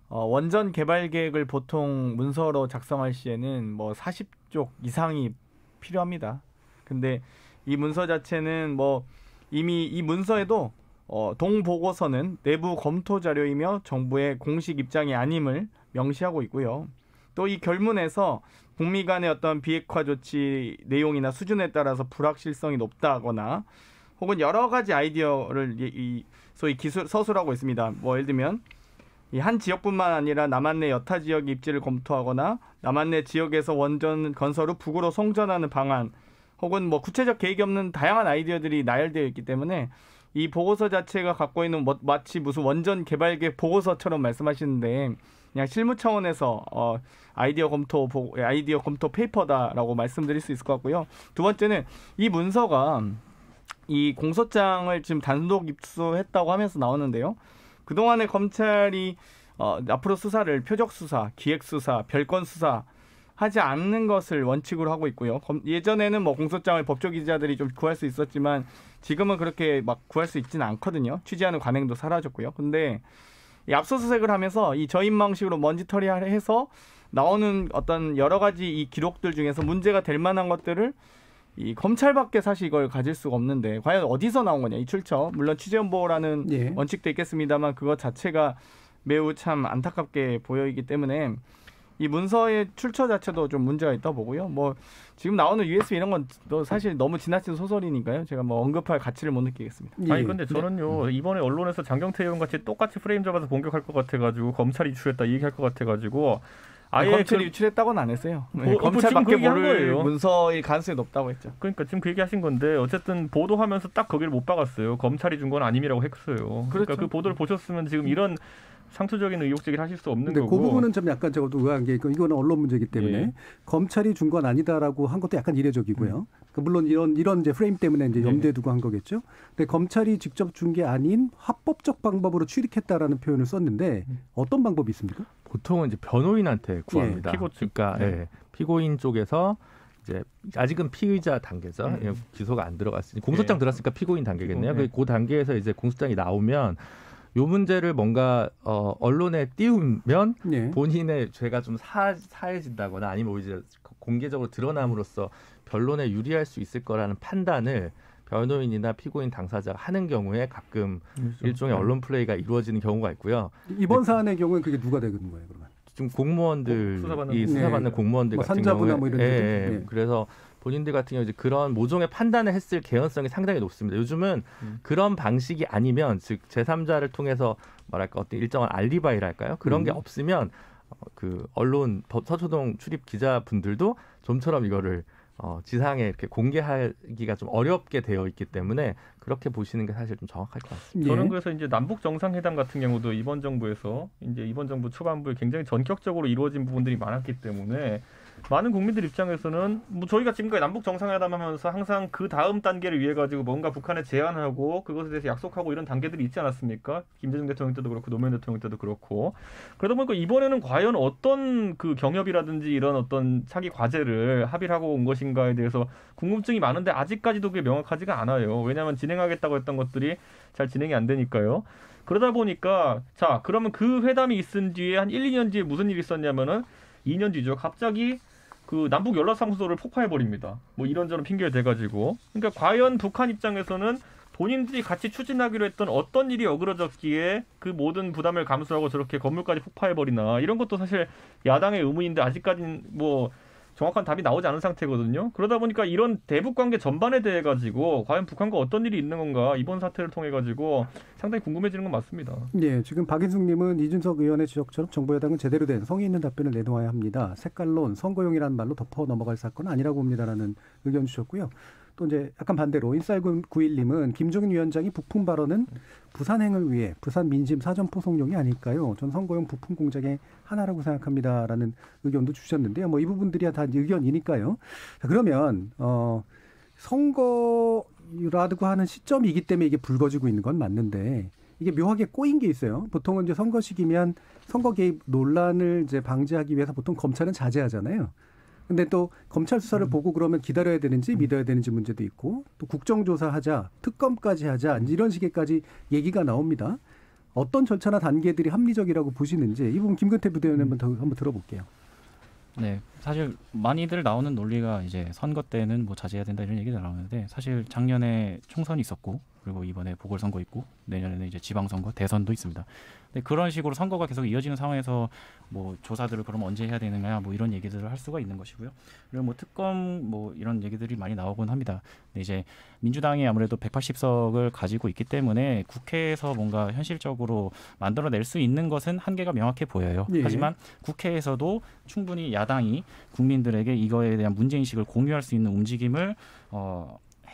[SPEAKER 7] 원전 개발 계획을 보통 문서로 작성할 시에는 뭐 40쪽 이상이 필요합니다. 근데 이 문서 자체는 뭐 이미 이 문서에도 동보고서는 내부 검토 자료이며 정부의 공식 입장이 아님을 명시하고 있고요. 또 이 결문에서 북미 간의 어떤 비핵화 조치 내용이나 수준에 따라서 불확실성이 높다거나 혹은 여러 가지 아이디어를 소위 서술하고 있습니다. 뭐 예를 들면 이 한 지역뿐만 아니라 남한 내 여타 지역 입지를 검토하거나 남한 내 지역에서 원전 건설 후 북으로 송전하는 방안 혹은 뭐 구체적 계획이 없는 다양한 아이디어들이 나열되어 있기 때문에 이 보고서 자체가 갖고 있는 마치 무슨 원전 개발 계획 보고서처럼 말씀하시는데 그냥 실무 차원에서 아이디어 검토 페이퍼다라고 말씀드릴 수 있을 것 같고요. 두 번째는 이 문서가 이 공소장을 지금 단독 입수했다고 하면서 나오는데요. 그동안에 검찰이 앞으로 수사를 표적 수사, 기획 수사, 별건 수사 하지 않는 것을 원칙으로 하고 있고요. 예전에는 뭐 공소장을 법조 기자들이 좀 구할 수 있었지만 지금은 그렇게 막 구할 수 있지는 않거든요. 취재하는 관행도 사라졌고요. 근데 이 압수수색을 하면서 이 저인 방식으로 먼지털이해서 나오는 어떤 여러 가지 이 기록들 중에서 문제가 될 만한 것들을 이 검찰밖에 사실 이걸 가질 수가 없는데 과연 어디서 나온 거냐 이 출처. 물론 취재연보라는 원칙도 있겠습니다만 그것 자체가 매우 참 안타깝게 보여있기 때문에 이 문서의 출처 자체도 좀 문제가 있다 보고요. 뭐 지금 나오는 USB 이런 건 또 사실 너무 지나친 소설이니까요. 제가 뭐 언급할 가치를 못 느끼겠습니다.
[SPEAKER 5] 아니 근데 저는요 이번에 언론에서 장경태 의원 같이 똑같이 프레임 잡아서 공격할 것 같아가지고 검찰이 유출했다 이 얘기할 것 같아가지고 아예
[SPEAKER 7] 검찰이 유출했다고는 안 했어요. 검찰밖에 모를 문서일 가능성이 높다고 했죠.
[SPEAKER 5] 그러니까 지금 그 얘기하신 건데 어쨌든 보도하면서 딱 거기를 못 박았어요. 검찰이 준 건 아님이라고 했어요. 그러니까 그 보도를 보셨으면 지금 이런 상투적인 의혹 제기를 하실 수 없는 거고.
[SPEAKER 2] 그 부분은 좀 약간 저도 의아한 게 이거는 언론 문제이기 때문에 검찰이 준 건 아니다라고 한 것도 약간 이례적이고요. 물론 이런 이제 프레임 때문에 이제 염두에 두고 한 거겠죠. 근데 검찰이 직접 준 게 아닌 합법적 방법으로 취득했다라는 표현을 썼는데 어떤 방법이 있습니까?
[SPEAKER 6] 보통은 이제 변호인한테 구합니다.
[SPEAKER 5] 피고 측.
[SPEAKER 6] 그러니까 피고인 쪽에서 이제 아직은 피의자 단계죠. 기소가 안 들어갔으니 공소장 들었으니까 피고인 단계겠네요. 그 단계에서 이제 공소장이 나오면 요 문제를 뭔가 언론에 띄우면 본인의 죄가 좀 사해진다거나 아니면 이제 공개적으로 드러남으로써 변론에 유리할 수 있을 거라는 판단을 변호인이나 피고인 당사자가 하는 경우에 가끔 일종의 언론 플레이가 이루어지는 경우가 있고요.
[SPEAKER 2] 이번 사안의 경우는 그게 누가 되는 거예요, 그러면?
[SPEAKER 6] 지금 공무원들 수사받는 공무원들
[SPEAKER 2] 뭐
[SPEAKER 6] 같은
[SPEAKER 2] 산자부나
[SPEAKER 6] 경우에
[SPEAKER 2] 뭐 이런
[SPEAKER 6] 그래서 본인들 같은 경우 이제 그런 모종의 판단을 했을 개연성이 상당히 높습니다. 요즘은 그런 방식이 아니면 즉 제3자를 통해서 뭐랄까 어떤 일정한 알리바이랄까요? 그런 게 없으면 그 언론 서초동 출입 기자분들도 좀처럼 이거를 지상에 이렇게 공개하기가 좀 어렵게 되어 있기 때문에 그렇게 보시는 게 사실 좀 정확할 것 같습니다.
[SPEAKER 5] 저는 그래서 이제 남북 정상회담 같은 경우도 이번 정부 초반부에 굉장히 전격적으로 이루어진 부분들이 많았기 때문에 많은 국민들 입장에서는 뭐 저희가 지금까지 남북 정상회담 하면서 항상 그 다음 단계를 위해 가지고 뭔가 북한에 제안하고 그것에 대해서 약속하고 이런 단계들이 있지 않았습니까? 김대중 대통령 때도 그렇고 노무현 대통령 때도 그렇고. 그러다 보니까 이번에는 과연 어떤 그 경협이라든지 이런 어떤 차기 과제를 합의를 하고 온 것인가에 대해서 궁금증이 많은데 아직까지도 그게 명확하지가 않아요. 왜냐하면 진행하겠다고 했던 것들이 잘 진행이 안 되니까요. 그러다 보니까 자 그러면 그 회담이 있은 뒤에 한 1, 2년 뒤에 무슨 일이 있었냐면은 2년 뒤죠. 갑자기 그 남북 연락사무소를 폭파해버립니다. 뭐 이런저런 핑계를 대가지고. 그러니까 과연 북한 입장에서는 본인들이 같이 추진하기로 했던 어떤 일이 어그러졌기에 그 모든 부담을 감수하고 저렇게 건물까지 폭파해버리나 이런 것도 사실 야당의 의문인데 아직까지는 뭐 정확한 답이 나오지 않은 상태거든요. 그러다 보니까 이런 대북 관계 전반에 대해 가지고 과연 북한과 어떤 일이 있는 건가 이번 사태를 통해 가지고 상당히 궁금해지는 건 맞습니다.
[SPEAKER 2] 네, 지금 박인숙님은 이준석 의원의 지적처럼 정부 여당은 제대로 된 성의 있는 답변을 내놓아야 합니다. 색깔론, 선거용이라는 말로 덮어 넘어갈 사건은 아니라고 봅니다라는 의견 주셨고요. 또 이제 약간 반대로 인쌀91님은 김종인 위원장이 부품 발언은 부산행을 위해 부산 민심 사전 포송용이 아닐까요? 전 선거용 부품 공작의 하나라고 생각합니다라는 의견도 주셨는데요. 뭐 이 부분들이 다 의견이니까요. 자, 그러면 선거라고 하는 시점이기 때문에 이게 불거지고 있는 건 맞는데 이게 묘하게 꼬인 게 있어요. 보통은 이제 선거 시기면 선거 개입 논란을 이제 방지하기 위해서 보통 검찰은 자제하잖아요. 근데 또 검찰 수사를 보고 그러면 기다려야 되는지 믿어야 되는지 문제도 있고 또 국정조사하자, 특검까지 하자 이런 식의까지 얘기가 나옵니다. 어떤 절차나 단계들이 합리적이라고 보시는지 이 부분 김근태 부대변인 한번 들어볼게요.
[SPEAKER 4] 네, 사실 많이들 나오는 논리가 이제 선거 때는 뭐 자제해야 된다 이런 얘기가 나오는데 사실 작년에 총선이 있었고 그리고 이번에 보궐선거 있고 내년에는 이제 지방선거, 대선도 있습니다. 근데 그런 식으로 선거가 계속 이어지는 상황에서 뭐 조사들을 그럼 언제 해야 되느냐 뭐 이런 얘기들을 할 수가 있는 것이고요. 그리고 뭐 특검 뭐 이런 얘기들이 많이 나오곤 합니다. 근데 이제 민주당이 아무래도 180석을 가지고 있기 때문에 국회에서 뭔가 현실적으로 만들어낼 수 있는 것은 한계가 명확해 보여요.
[SPEAKER 2] 예.
[SPEAKER 4] 하지만 국회에서도 충분히 야당이 국민들에게 이거에 대한 문제인식을 공유할 수 있는 움직임을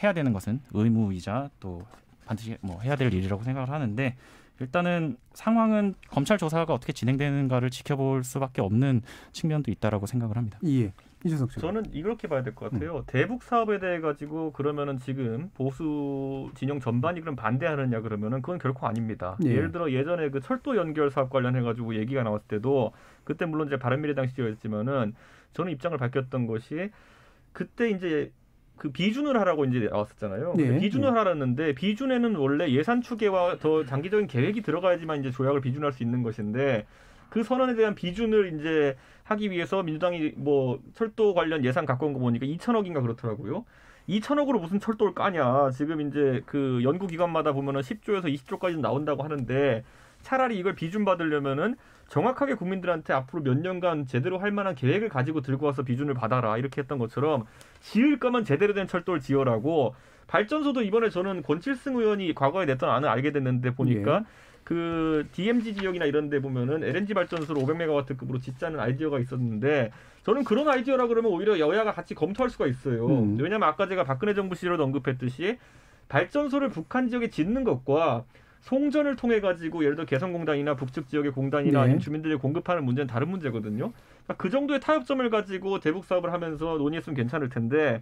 [SPEAKER 4] 해야 되는 것은 의무이자 또 반드시 뭐 해야 될 일이라고 생각을 하는데 일단은 상황은 검찰 조사가 어떻게 진행되는가를 지켜볼 수밖에 없는 측면도 있다라고 생각을 합니다.
[SPEAKER 2] 예. 이준석 씨.
[SPEAKER 5] 저는 이렇게 봐야 될 것 같아요. 대북 사업에 대해 가지고 그러면은 지금 보수 진영 전반이 그럼 반대하느냐 그러면은 그건 결코 아닙니다.
[SPEAKER 2] 예.
[SPEAKER 5] 예를 들어 예전에 그 철도 연결 사업 관련해 가지고 얘기가 나왔을 때도 그때 물론 이제 바른미래당 시절이었지만은 저는 입장을 밝혔던 것이 그때 이제 그 비준을 하라고 이제 나왔었잖아요.
[SPEAKER 2] 네.
[SPEAKER 5] 비준을 하라는데 비준에는 원래 예산 추계와 더 장기적인 계획이 들어가야지만 이제 조약을 비준할 수 있는 것인데 그 선언에 대한 비준을 이제 하기 위해서 민주당이 뭐 철도 관련 예산 갖고 온 거 보니까 2천억인가 그렇더라고요. 2천억으로 무슨 철도를 까냐. 지금 이제 그 연구기관마다 보면은 10조에서 20조까지 나온다고 하는데 차라리 이걸 비준 받으려면은 정확하게 국민들한테 앞으로 몇 년간 제대로 할 만한 계획을 가지고 들고 와서 비준을 받아라 이렇게 했던 것처럼 지을 거면 제대로 된 철도를 지어라고 발전소도 이번에 저는 권칠승 의원이 과거에 냈던 안을 알게 됐는데 보니까
[SPEAKER 2] 예.
[SPEAKER 5] 그 DMZ 지역이나 이런 데 보면은 LNG 발전소를 500메가와트급으로 짓자는 아이디어가 있었는데 저는 그런 아이디어라 그러면 오히려 여야가 같이 검토할 수가 있어요. 왜냐하면 아까 제가 박근혜 정부 시절에도 언급했듯이 발전소를 북한 지역에 짓는 것과 송전을 통해 가지고 예를 들어 개성공단이나 북측 지역의 공단이나
[SPEAKER 2] 네.
[SPEAKER 5] 아니면 주민들이 공급하는 문제는 다른 문제거든요. 그러니까 그 정도의 타협점을 가지고 대북 사업을 하면서 논의했으면 괜찮을 텐데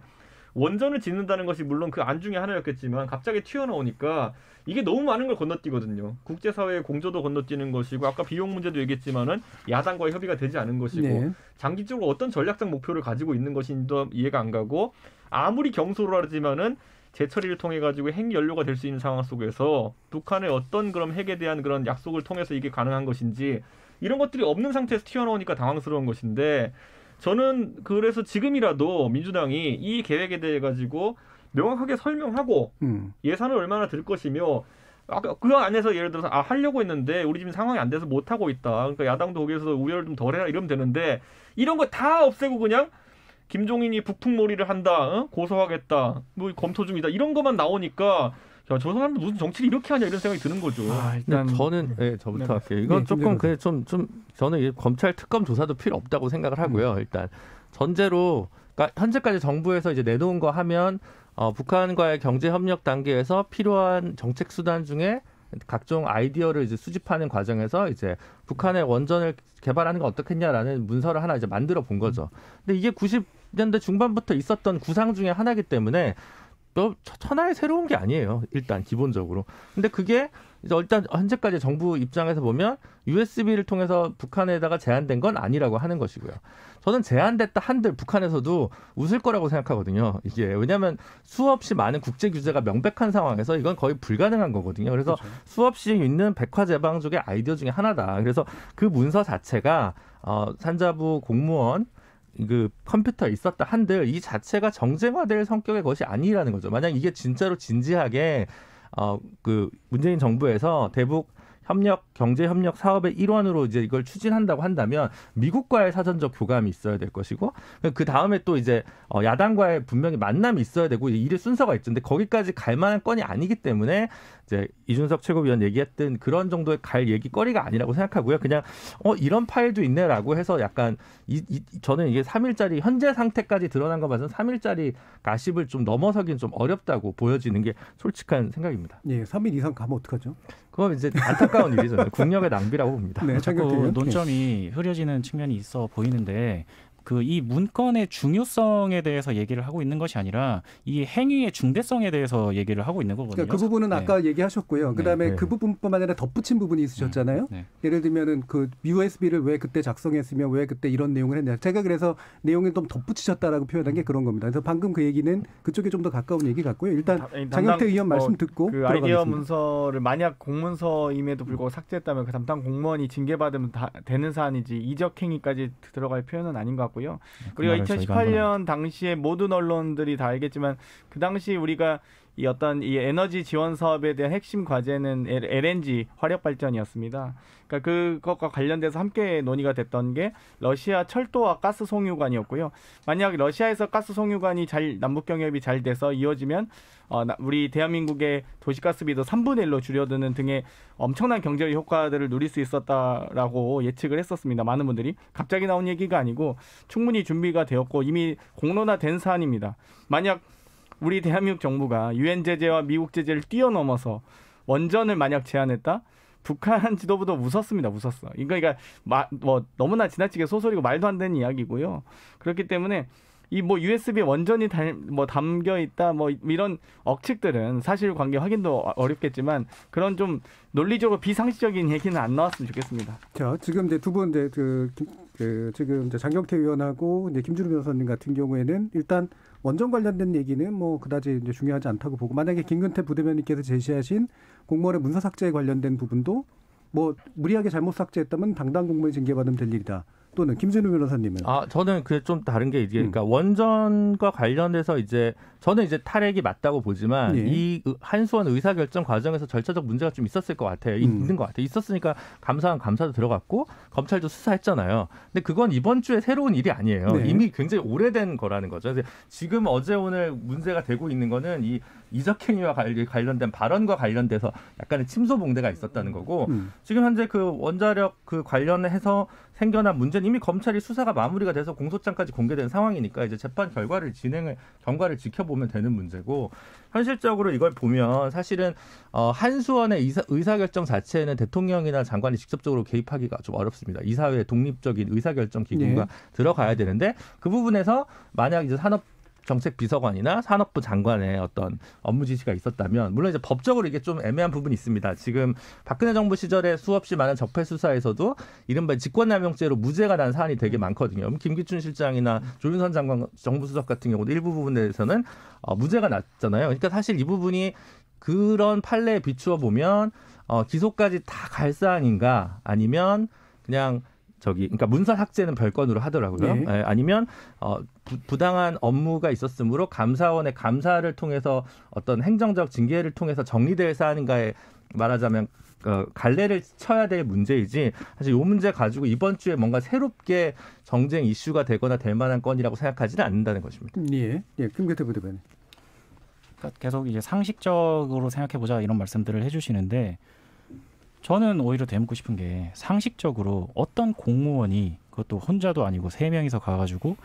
[SPEAKER 5] 원전을 짓는다는 것이 물론 그 안 중에 하나였겠지만 갑자기 튀어나오니까 이게 너무 많은 걸 건너뛰거든요. 국제사회의 공조도 건너뛰는 것이고 아까 비용 문제도 얘기했지만은 야당과의 협의가 되지 않은 것이고
[SPEAKER 2] 네.
[SPEAKER 5] 장기적으로 어떤 전략적 목표를 가지고 있는 것인지도 이해가 안 가고 아무리 경솔을 하지만은 재처리를 통해 가지고 핵 연료가 될 수 있는 상황 속에서 북한의 어떤 그런 핵에 대한 그런 약속을 통해서 이게 가능한 것인지 이런 것들이 없는 상태에서 튀어나오니까 당황스러운 것인데 저는 그래서 지금이라도 민주당이 이 계획에 대해 가지고 명확하게 설명하고 예산을 얼마나 들 것이며 그 안에서 예를 들어서 하려고 했는데 우리 지금 상황이 안 돼서 못 하고 있다. 그러니까 야당도 거기에서 우려를 좀 덜 해라 이러면 되는데 이런 거 다 없애고 그냥 김종인이 북풍몰이를 한다, 고소하겠다, 뭐 검토 중이다 이런 것만 나오니까 야, 저 사람들 무슨 정치를 이렇게 하냐 이런 생각이 드는 거죠.
[SPEAKER 6] 일단 저는 저부터 할게요. 이건 조금 그래 좀 저는 검찰 특검 조사도 필요 없다고 생각을 하고요. 일단 전제로 그러니까 현재까지 정부에서 이제 내놓은 거 하면 북한과의 경제 협력 단계에서 필요한 정책 수단 중에 각종 아이디어를 이제 수집하는 과정에서 이제 북한의 원전을 개발하는 거 어떻겠냐라는 문서를 하나 이제 만들어 본 거죠. 근데 이게 90년대 중반부터 있었던 구상 중에 하나이기 때문에 천하에 새로운 게 아니에요. 일단 기본적으로. 근데 그게 이제 일단 현재까지 정부 입장에서 보면 USB를 통해서 북한에다가 제한된 건 아니라고 하는 것이고요. 저는 제한됐다 한들 북한에서도 웃을 거라고 생각하거든요. 이게 왜냐하면 수없이 많은 국제 규제가 명백한 상황에서 이건 거의 불가능한 거거든요. 그래서
[SPEAKER 2] 그렇죠.
[SPEAKER 6] 수없이 있는 백화제방족의 아이디어 중에 하나다. 그래서 그 문서 자체가 산자부 공무원 그 컴퓨터에 있었다 한들 이 자체가 정쟁화될 성격의 것이 아니라는 거죠. 만약 이게 진짜로 진지하게 그 문재인 정부에서 대북 경제 협력 사업의 일환으로 이제 이걸 추진한다고 한다면 미국과의 사전적 교감이 있어야 될 것이고 그 다음에 또 이제 야당과의 분명히 만남이 있어야 되고 일의 순서가 있죠. 근데 거기까지 갈 만한 건이 아니기 때문에 이제 이준석 최고위원 얘기했던 그런 정도의 갈 얘기거리가 아니라고 생각하고요. 그냥 이런 파일도 있네라고 해서 약간 저는 이게 3일짜리 현재 상태까지 드러난 거 봐서는 3일짜리 가십을 좀 넘어서긴 좀 어렵다고 보여지는 게 솔직한 생각입니다.
[SPEAKER 2] 예, 3일 이상 가면 어떡하죠?
[SPEAKER 6] 그건 이제 안타까운 일이죠. 국력의 낭비라고 봅니다.
[SPEAKER 2] 네,
[SPEAKER 4] 자꾸 논점이 흐려지는 측면이 있어 보이는데 이 문건의 중요성에 대해서 얘기를 하고 있는 것이 아니라 이 행위의 중대성에 대해서 얘기를 하고 있는 거거든요.
[SPEAKER 2] 그러니까 그 부분은 아까 얘기하셨고요. 그다음에
[SPEAKER 6] 네.
[SPEAKER 2] 그 부분뿐만 아니라 덧붙인 부분이 있으셨잖아요. 예를 들면은 그 USB를 왜 그때 작성했으며 왜 그때 이런 내용을 했냐. 제가 그래서 내용을 좀 덧붙이셨다라고 표현한 게 그런 겁니다. 그래서 방금 그 얘기는 그쪽에 좀 더 가까운 얘기 같고요. 일단 장경태 의원 말씀 듣고
[SPEAKER 7] 그 아이디어 문서를 만약 공문서임에도 불구하고 삭제했다면 그 담당 공무원이 징계받으면 다 되는 사안이지 이적행위까지 들어갈 표현은 아닌 것 같고요. 우리가 2018년 당시에 모든 언론들이 다 알겠지만 그 당시 우리가 이 어떤 이 에너지 지원 사업에 대한 핵심 과제는 LNG 화력 발전이었습니다. 그러니까 그것과 관련돼서 함께 논의가 됐던 게 러시아 철도와 가스 송유관이었고요. 만약 러시아에서 가스 송유관이 남북 경협이 잘 돼서 이어지면 우리 대한민국의 도시가스비도 3분의 1로 줄여드는 등의 엄청난 경제적 효과들을 누릴 수 있었다라고 예측을 했었습니다. 많은 분들이. 갑자기 나온 얘기가 아니고 충분히 준비가 되었고 이미 공론화된 사안입니다. 만약 우리 대한민국 정부가 유엔 제재와 미국 제재를 뛰어넘어서 원전을 만약 제안했다? 북한 지도부도 웃었습니다. 웃었어. 그러니까 너무나 지나치게 소설이고 말도 안 되는 이야기고요. 그렇기 때문에 이 USB 원전이 담겨 있다 이런 억측들은 사실관계 확인도 어렵겠지만 그런 좀 논리적으로 비상식적인 얘기는 안 나왔으면 좋겠습니다.
[SPEAKER 2] 자, 지금 이제 두 분 이제 지금 이제 장경태 의원하고 이제 김준우 변호사님 같은 경우에는 일단 원전 관련된 얘기는 그다지 이제 중요하지 않다고 보고 만약에 김근태 부대변인께서 제시하신 공무원의 문서 삭제에 관련된 부분도 무리하게 잘못 삭제했다면 당당 공무원이 징계받으면 될 일이다. 또는 김준우 변호사님은
[SPEAKER 6] 저는 그게 좀 다른 게 이게 그러니까 원전과 관련돼서 저는 탈핵이 맞다고 보지만 이 한수원 의사결정 과정에서 절차적 문제가 좀 있었을 것 같아요. 있는 것 같아요. 있었으니까 감사도 들어갔고 검찰도 수사했잖아요. 근데 그건 이번 주에 새로운 일이 아니에요.
[SPEAKER 2] 네.
[SPEAKER 6] 이미 굉장히 오래된 거라는 거죠. 지금 어제 오늘 문제가 되고 있는 거는 이 이적행위와 관련된 발언과 관련돼서 약간의 침소봉대가 있었다는 거고 지금 현재 그 원자력 관련해서 생겨난 문제는 이미 검찰이 수사가 마무리가 돼서 공소장까지 공개된 상황이니까 이제 재판 경과를 지켜보면 되는 문제고 현실적으로 이걸 보면 사실은 한수원의 의사결정 자체는 대통령이나 장관이 직접적으로 개입하기가 좀 어렵습니다. 이사회의 독립적인 의사결정 기구가 들어가야 되는데 그 부분에서 만약 이제 정책비서관이나 산업부 장관의 어떤 업무 지시가 있었다면 물론 이제 법적으로 이게 좀 애매한 부분이 있습니다. 지금 박근혜 정부 시절에 수없이 많은 적폐 수사에서도 이른바 직권남용죄로 무죄가 난 사안이 되게 많거든요. 김기춘 실장이나 조윤선 장관 정부수석 같은 경우도 일부 부분에서는 무죄가 났잖아요. 그러니까 사실 이 부분이 그런 판례에 비추어 보면 기소까지 다 갈 사안인가 아니면 그냥 그러니까 문서 삭제는 별건으로 하더라고요. 아니면 부당한 업무가 있었으므로 감사원의 감사를 통해서 어떤 행정적 징계를 통해서 정리될 사안인가에 말하자면 갈래를 쳐야 될 문제이지 사실 이 문제 가지고 이번 주에 뭔가 새롭게 정쟁 이슈가 되거나 될 만한 건이라고 생각하지는 않는다는 것입니다.
[SPEAKER 2] 예, 김근태 부대변인.
[SPEAKER 4] 그러니까 계속 이제 상식적으로 생각해보자 이런 말씀들을 해주시는데 저는 오히려 되묻고 싶은 게 상식적으로 어떤 공무원이 그것도 혼자도 아니고 3명이서 가가지고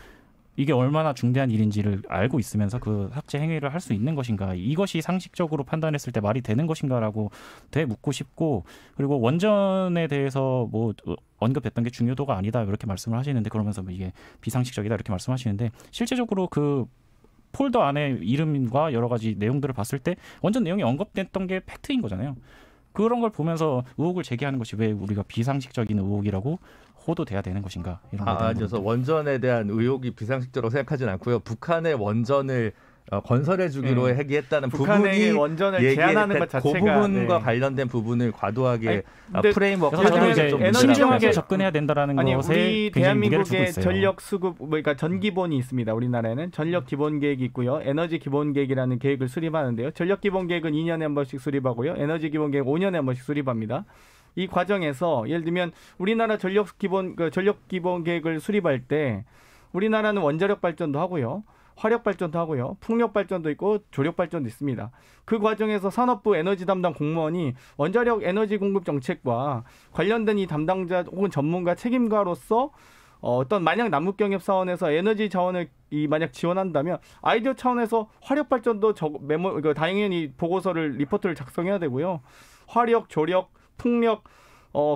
[SPEAKER 4] 이게 얼마나 중대한 일인지를 알고 있으면서 그 삭제 행위를 할 수 있는 것인가 이것이 상식적으로 판단했을 때 말이 되는 것인가라고 되묻고 싶고 그리고 원전에 대해서 언급됐던 게 중요도가 아니다 이렇게 말씀을 하시는데 그러면서 이게 비상식적이다 이렇게 말씀하시는데 실제적으로 그 폴더 안에 이름과 여러 가지 내용들을 봤을 때 원전 내용이 언급됐던 게 팩트인 거잖아요. 그런 걸 보면서 의혹을 제기하는 것이 왜 우리가 비상식적인 의혹이라고 호도돼야 되는 것인가 이런 거에
[SPEAKER 6] 그래서 원전에 대한 의혹이 비상식적으로 생각하지는 않고요. 북한의 원전을 건설해주기로 얘기했다는 부분이
[SPEAKER 7] 원전을 제한하는 것 자체가
[SPEAKER 6] 그 부분과 관련된 부분을 과도하게 프레임워크를
[SPEAKER 4] 저도 이제 신중하게 접근해야 된다라는 것에
[SPEAKER 7] 우리
[SPEAKER 4] 굉장히 무게를 두고
[SPEAKER 7] 대한민국의
[SPEAKER 4] 있어요.
[SPEAKER 7] 전력 수급 그러니까 전 기본이 있습니다. 우리나라에는 전력 기본 계획이 있고요. 에너지 기본 계획이라는 계획을 수립하는데요. 전력 기본 계획은 2년에 한 번씩 수립하고요. 에너지 기본 계획 5년에 한 번씩 수립합니다. 이 과정에서 예를 들면 우리나라 전력 기본 계획을 수립할 때 우리나라는 원자력 발전도 하고요. 화력 발전도 하고요. 풍력 발전도 있고 조력 발전도 있습니다. 그 과정에서 산업부 에너지 담당 공무원이 원자력 에너지 공급 정책과 관련된 이 담당자 혹은 전문가 책임가로서 어떤 만약 남북경협 사원에서 에너지 자원을 만약 지원한다면 아이디어 차원에서 화력 발전도 당연히 보고서를 리포트를 작성해야 되고요. 화력, 조력, 풍력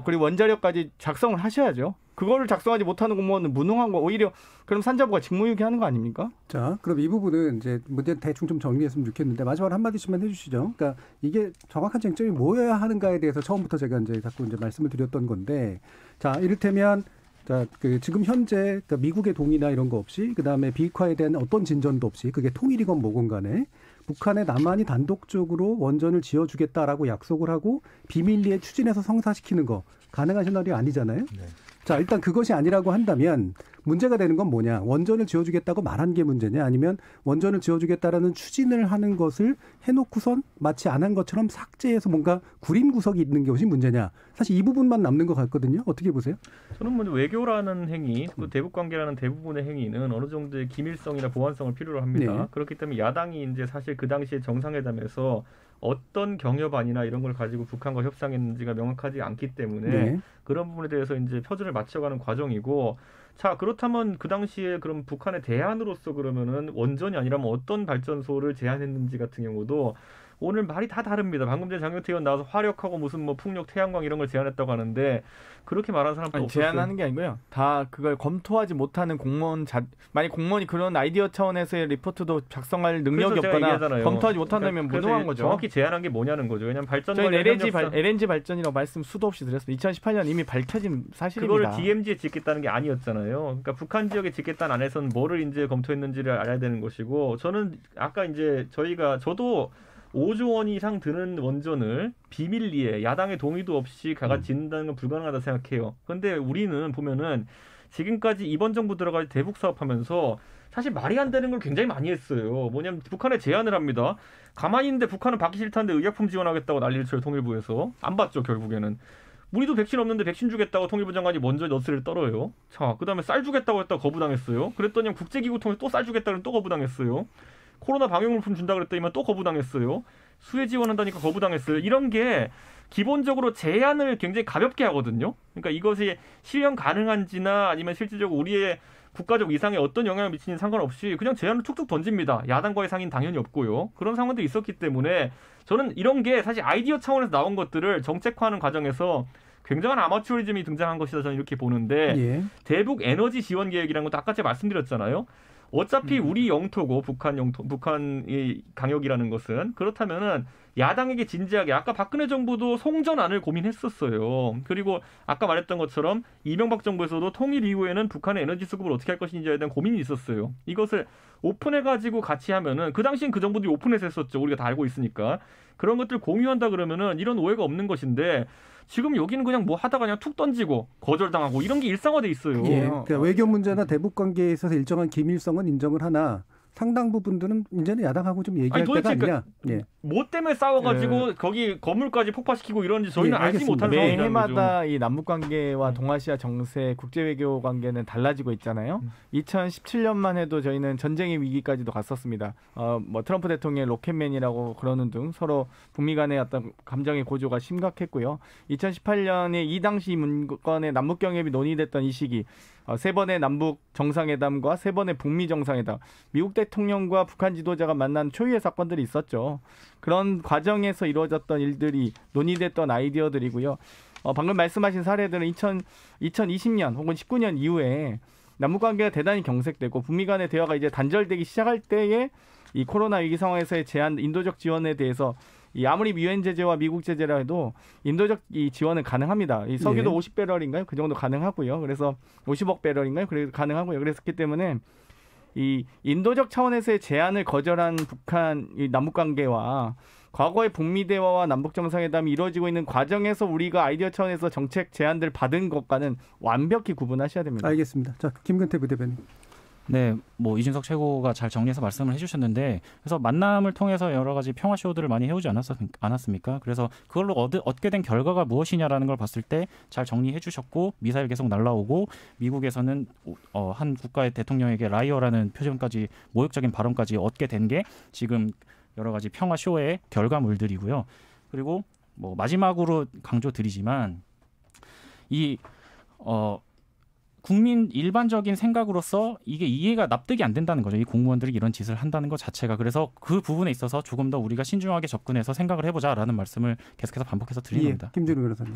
[SPEAKER 7] 그리고 원자력까지 작성을 하셔야죠. 그거를 작성하지 못하는 공무원은 무능한 거 오히려 그럼 산자부가 직무유기하는 거 아닙니까?
[SPEAKER 2] 자, 그럼 이 부분은 이제 문제 대충 좀 정리했으면 좋겠는데 마지막으로 한 마디씩만 해주시죠. 그러니까 이게 정확한 쟁점이 뭐여야 하는가에 대해서 처음부터 제가 이제 자꾸 이제 말씀을 드렸던 건데, 자, 이를테면 자, 지금 현재 그러니까 미국의 동의나 이런 거 없이 그다음에 비핵화에 대한 어떤 진전도 없이 그게 통일이건 뭐건 간에 북한에 남한이 단독적으로 원전을 지어주겠다라고 약속을 하고 비밀리에 추진해서 성사시키는 거 가능한 시나리오 아니잖아요. 네. 자, 일단 그것이 아니라고 한다면 문제가 되는 건 뭐냐. 원전을 지어주겠다고 말한 게 문제냐 아니면 원전을 지어주겠다라는 추진을 하는 것을 해놓고선 마치 안 한 것처럼 삭제해서 뭔가 구림 구석이 있는 것이 문제냐. 사실 이 부분만 남는 것 같거든요. 어떻게 보세요?
[SPEAKER 5] 저는 먼저 외교라는 행위, 또 대북관계라는 대부분의 행위는 어느 정도의 기밀성이나 보안성을 필요로 합니다. 네. 그렇기 때문에 야당이 이제 사실 그 당시에 정상회담에서 어떤 경협안이나 이런 걸 가지고 북한과 협상했는지가 명확하지 않기 때문에 네. 그런 부분에 대해서 이제 표준을 맞춰가는 과정이고, 자, 그렇다면 그 당시에 그럼 북한의 대안으로서 그러면은 원전이 아니라면 어떤 발전소를 제안했는지 같은 경우도 오늘 말이 다 다릅니다. 방금 전에 장경태 의원 나와서 화력하고 무슨 뭐 풍력, 태양광 이런 걸 제안했다고 하는데 그렇게 말하는 사람도 없었어요.
[SPEAKER 7] 제안하는 게 아니고요. 다 그걸 검토하지 못하는 공무원 만약 공무원이 그런 아이디어 차원에서의 리포트도 작성할 능력이 없거나 검토하지 못한다면 무능한 거죠.
[SPEAKER 5] 정확히 제안한 게 뭐냐는 거죠. 왜냐하면 발전
[SPEAKER 7] 저희 LNG 발전이라고 말씀 수도 없이 드렸습니다. 2018년 이미 밝혀진 사실입니다.
[SPEAKER 5] 그걸 DMZ에 짓겠다는 게 아니었잖아요. 그러니까 북한 지역에 짓겠다는 안에서는 뭐를 이제 검토했는지를 알아야 되는 것이고, 저는 아까 이제 저도 5조 원 이상 드는 원전을 비밀리에 야당의 동의도 없이 가가 짓는다는 건 불가능하다 생각해요. 그런데 우리는 보면은 지금까지 이번 정부 들어가서 대북 사업하면서 사실 말이 안 되는 걸 굉장히 많이 했어요. 뭐냐면 북한에 제안을 합니다. 가만히 있는데 북한은 받기 싫다는데 의약품 지원하겠다고 난리를 쳐요. 통일부에서. 안 받죠, 결국에는. 우리도 백신 없는데 백신 주겠다고 통일부 장관이 먼저 너스를 떨어요. 자, 그다음에 쌀 주겠다고 했다가 거부당했어요. 그랬더니 국제기구 통해서 또 쌀 주겠다고 또 거부당했어요. 코로나 방역물품 준다 그랬더니만 또 거부당했어요. 수혜 지원한다니까 거부당했어요. 이런 게 기본적으로 제안을 굉장히 가볍게 하거든요. 그러니까 이것이 실현 가능한지나 아니면 실질적으로 우리의 국가적 이상에 어떤 영향을 미치는지 상관없이 그냥 제안을 툭툭 던집니다. 야당과의 상의는 당연히 없고요. 그런 상황도 있었기 때문에 저는 이런 게 사실 아이디어 차원에서 나온 것들을 정책화하는 과정에서 굉장한 아마추어리즘이 등장한 것이다, 저는 이렇게 보는데 예. 대북 에너지 지원 계획이라는 것도 아까 제가 말씀드렸잖아요. 어차피 우리 영토고 북한의 강역이라는 것은 그렇다면은 야당에게 진지하게 아까 박근혜 정부도 송전안을 고민했었어요. 그리고 아까 말했던 것처럼 이명박 정부에서도 통일 이후에는 북한의 에너지 수급을 어떻게 할 것인지에 대한 고민이 있었어요. 이것을 오픈해가지고 같이 하면은 그 당시엔 그 정부들이 오픈해서 했었죠. 우리가 다 알고 있으니까. 그런 것들 공유한다 그러면은 이런 오해가 없는 것인데 지금 여기는 그냥 뭐 하다가 그냥 툭 던지고 거절당하고 이런 게 일상화돼 있어요.
[SPEAKER 2] 예, 그러니까 외교 문제나 대북 관계에 있어서 일정한 기밀성은 인정을 하나 상당 부분들은 이제는 야당하고 좀 얘기할 때가 아니냐.
[SPEAKER 5] 예. 뭐 때문에 싸워가지고 예. 거기 건물까지 폭파시키고 이런지 저희는
[SPEAKER 2] 예,
[SPEAKER 5] 알지 못하는 상황이라는 거죠.
[SPEAKER 7] 매해마다 이 남북 관계와 동아시아 정세, 국제외교 관계는 달라지고 있잖아요. 2017년만 해도 저희는 전쟁의 위기까지도 갔었습니다. 뭐 트럼프 대통령의 로켓맨이라고 그러는 등 서로 북미 간의 어떤 감정의 고조가 심각했고요. 2018년에 이 당시 문건의 남북 경협이 논의됐던 이 시기, 세 번의 남북 정상회담과 세 번의 북미 정상회담, 미국 대통령과 북한 지도자가 만난 초유의 사건들이 있었죠. 그런 과정에서 이루어졌던 일들이 논의됐던 아이디어들이고요. 방금 말씀하신 사례들은 2020년 혹은 19년 이후에 남북관계가 대단히 경색되고 북미 간의 대화가 이제 단절되기 시작할 때에 이 코로나 위기 상황에서의 제한, 인도적 지원에 대해서 이 아무리 유엔 제재와 미국 제재라 해도 인도적 이 지원은 가능합니다. 이 석유도 50배럴인가요? 그 정도 가능하고요. 그래서 50억 배럴인가요? 그래서 가능하고요. 그랬기 때문에 이 인도적 차원에서의 제안을 거절한 북한 이 남북 관계와 과거의 북미 대화와 남북 정상회담이 이루어지고 있는 과정에서 우리가 아이디어 차원에서 정책 제안들 받은 것과는 완벽히 구분하셔야 됩니다.
[SPEAKER 2] 알겠습니다. 자, 김근태 부대변인.
[SPEAKER 4] 네, 뭐 이준석 최고가 잘 정리해서 말씀을 해주셨는데, 그래서 만남을 통해서 여러 가지 평화 쇼들을 많이 해오지 않았습니까? 그래서 그걸로 얻게 된 결과가 무엇이냐라는 걸 봤을 때 잘 정리해주셨고, 미사일 계속 날라오고 미국에서는 한 국가의 대통령에게 라이어라는 표현까지, 모욕적인 발언까지 얻게 된 게 지금 여러 가지 평화 쇼의 결과물들이고요. 그리고 뭐 마지막으로 강조드리지만 이 국민 일반적인 생각으로서 이게 이해가 납득이 안 된다는 거죠. 이 공무원들이 이런 짓을 한다는 것 자체가. 그래서 그 부분에 있어서 조금 더 우리가 신중하게 접근해서 생각을 해보자라는 말씀을 계속해서 반복해서 드리는 겁니다.
[SPEAKER 2] 김준우 변호사님.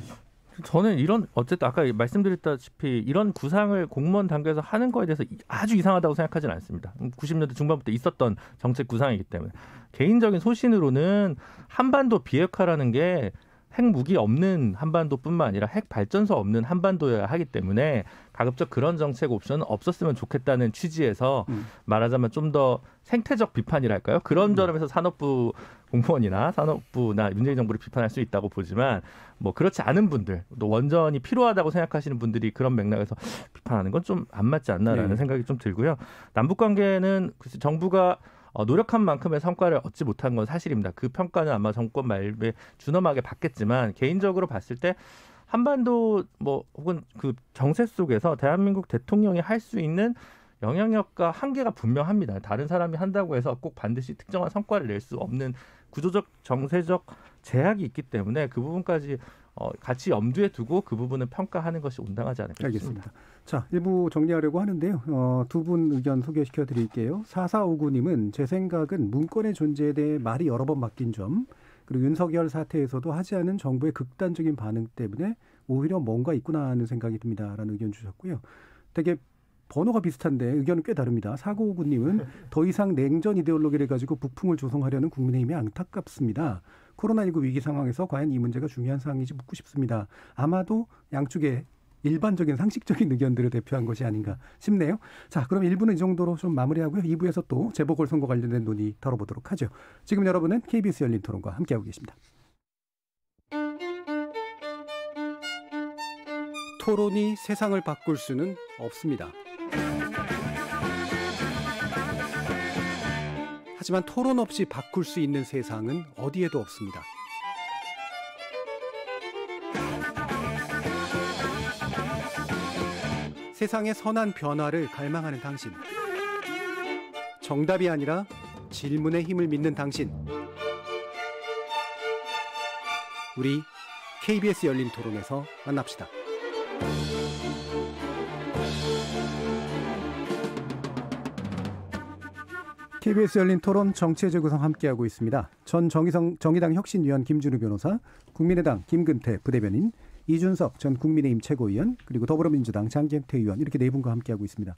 [SPEAKER 6] 저는 이런 어쨌든 아까 말씀드렸다시피 이런 구상을 공무원 단계에서 하는 거에 대해서 아주 이상하다고 생각하지는 않습니다. 90년대 중반부터 있었던 정책 구상이기 때문에. 개인적인 소신으로는 한반도 비핵화라는 게 핵무기 없는 한반도뿐만 아니라 핵 발전소 없는 한반도여야 하기 때문에 가급적 그런 정책 옵션은 없었으면 좋겠다는 취지에서 말하자면 좀 더 생태적 비판이랄까요? 그런 점에서 산업부 공무원이나 산업부나 문재인 정부를 비판할 수 있다고 보지만 뭐 그렇지 않은 분들, 또 원전이 필요하다고 생각하시는 분들이 그런 맥락에서 비판하는 건 좀 안 맞지 않나라는 생각이 좀 들고요. 남북 관계는 정부가 노력한 만큼의 성과를 얻지 못한 건 사실입니다. 그 평가는 아마 정권 말에 준엄하게 받겠지만 개인적으로 봤을 때 한반도 뭐 혹은 그 정세 속에서 대한민국 대통령이 할 수 있는 영향력과 한계가 분명합니다. 다른 사람이 한다고 해서 꼭 반드시 특정한 성과를 낼 수 없는 구조적 정세적 제약이 있기 때문에 그 부분까지 같이 염두에 두고 그 부분을 평가하는 것이 온당하지 않을까 싶습니다.
[SPEAKER 2] 알겠습니다. 자, 일부 정리하려고 하는데요. 두 분 의견 소개시켜 드릴게요. 4459님은 제 생각은 문건의 존재에 대해 말이 여러 번 바뀐 점, 그리고 윤석열 사태에서도 하지 않은 정부의 극단적인 반응 때문에 오히려 뭔가 있구나 하는 생각이 듭니다라는 의견 주셨고요. 되게 번호가 비슷한데 의견은 꽤 다릅니다. 4959님은 더 이상 냉전 이데올로기를 가지고 북풍을 조성하려는 국민의힘이 안타깝습니다. 코로나19 위기 상황에서 과연 이 문제가 중요한 사항인지 묻고 싶습니다. 아마도 양쪽의 일반적인 상식적인 의견들을 대표한 것이 아닌가 싶네요. 자, 그럼 1부는 이 정도로 좀 마무리하고요. 2부에서 또 재보궐선거 관련된 논의 다뤄보도록 하죠. 지금 여러분은 KBS 열린 토론과 함께하고 계십니다. 토론이 세상을 바꿀 수는 없습니다. 하지만 토론 없이 바꿀 수 있는 세상은 어디에도 없습니다. 세상의 선한 변화를 갈망하는 당신. 정답이 아니라 질문의 힘을 믿는 당신. 우리 KBS 열린 토론에서 만납시다. KBS 열린 토론 정치의 재구성 함께하고 있습니다. 전 정의당 혁신위원 김준우 변호사, 국민의당 김근태 부대변인, 이준석 전 국민의힘 최고위원, 그리고 더불어민주당 장경태 의원, 이렇게 네 분과 함께하고 있습니다.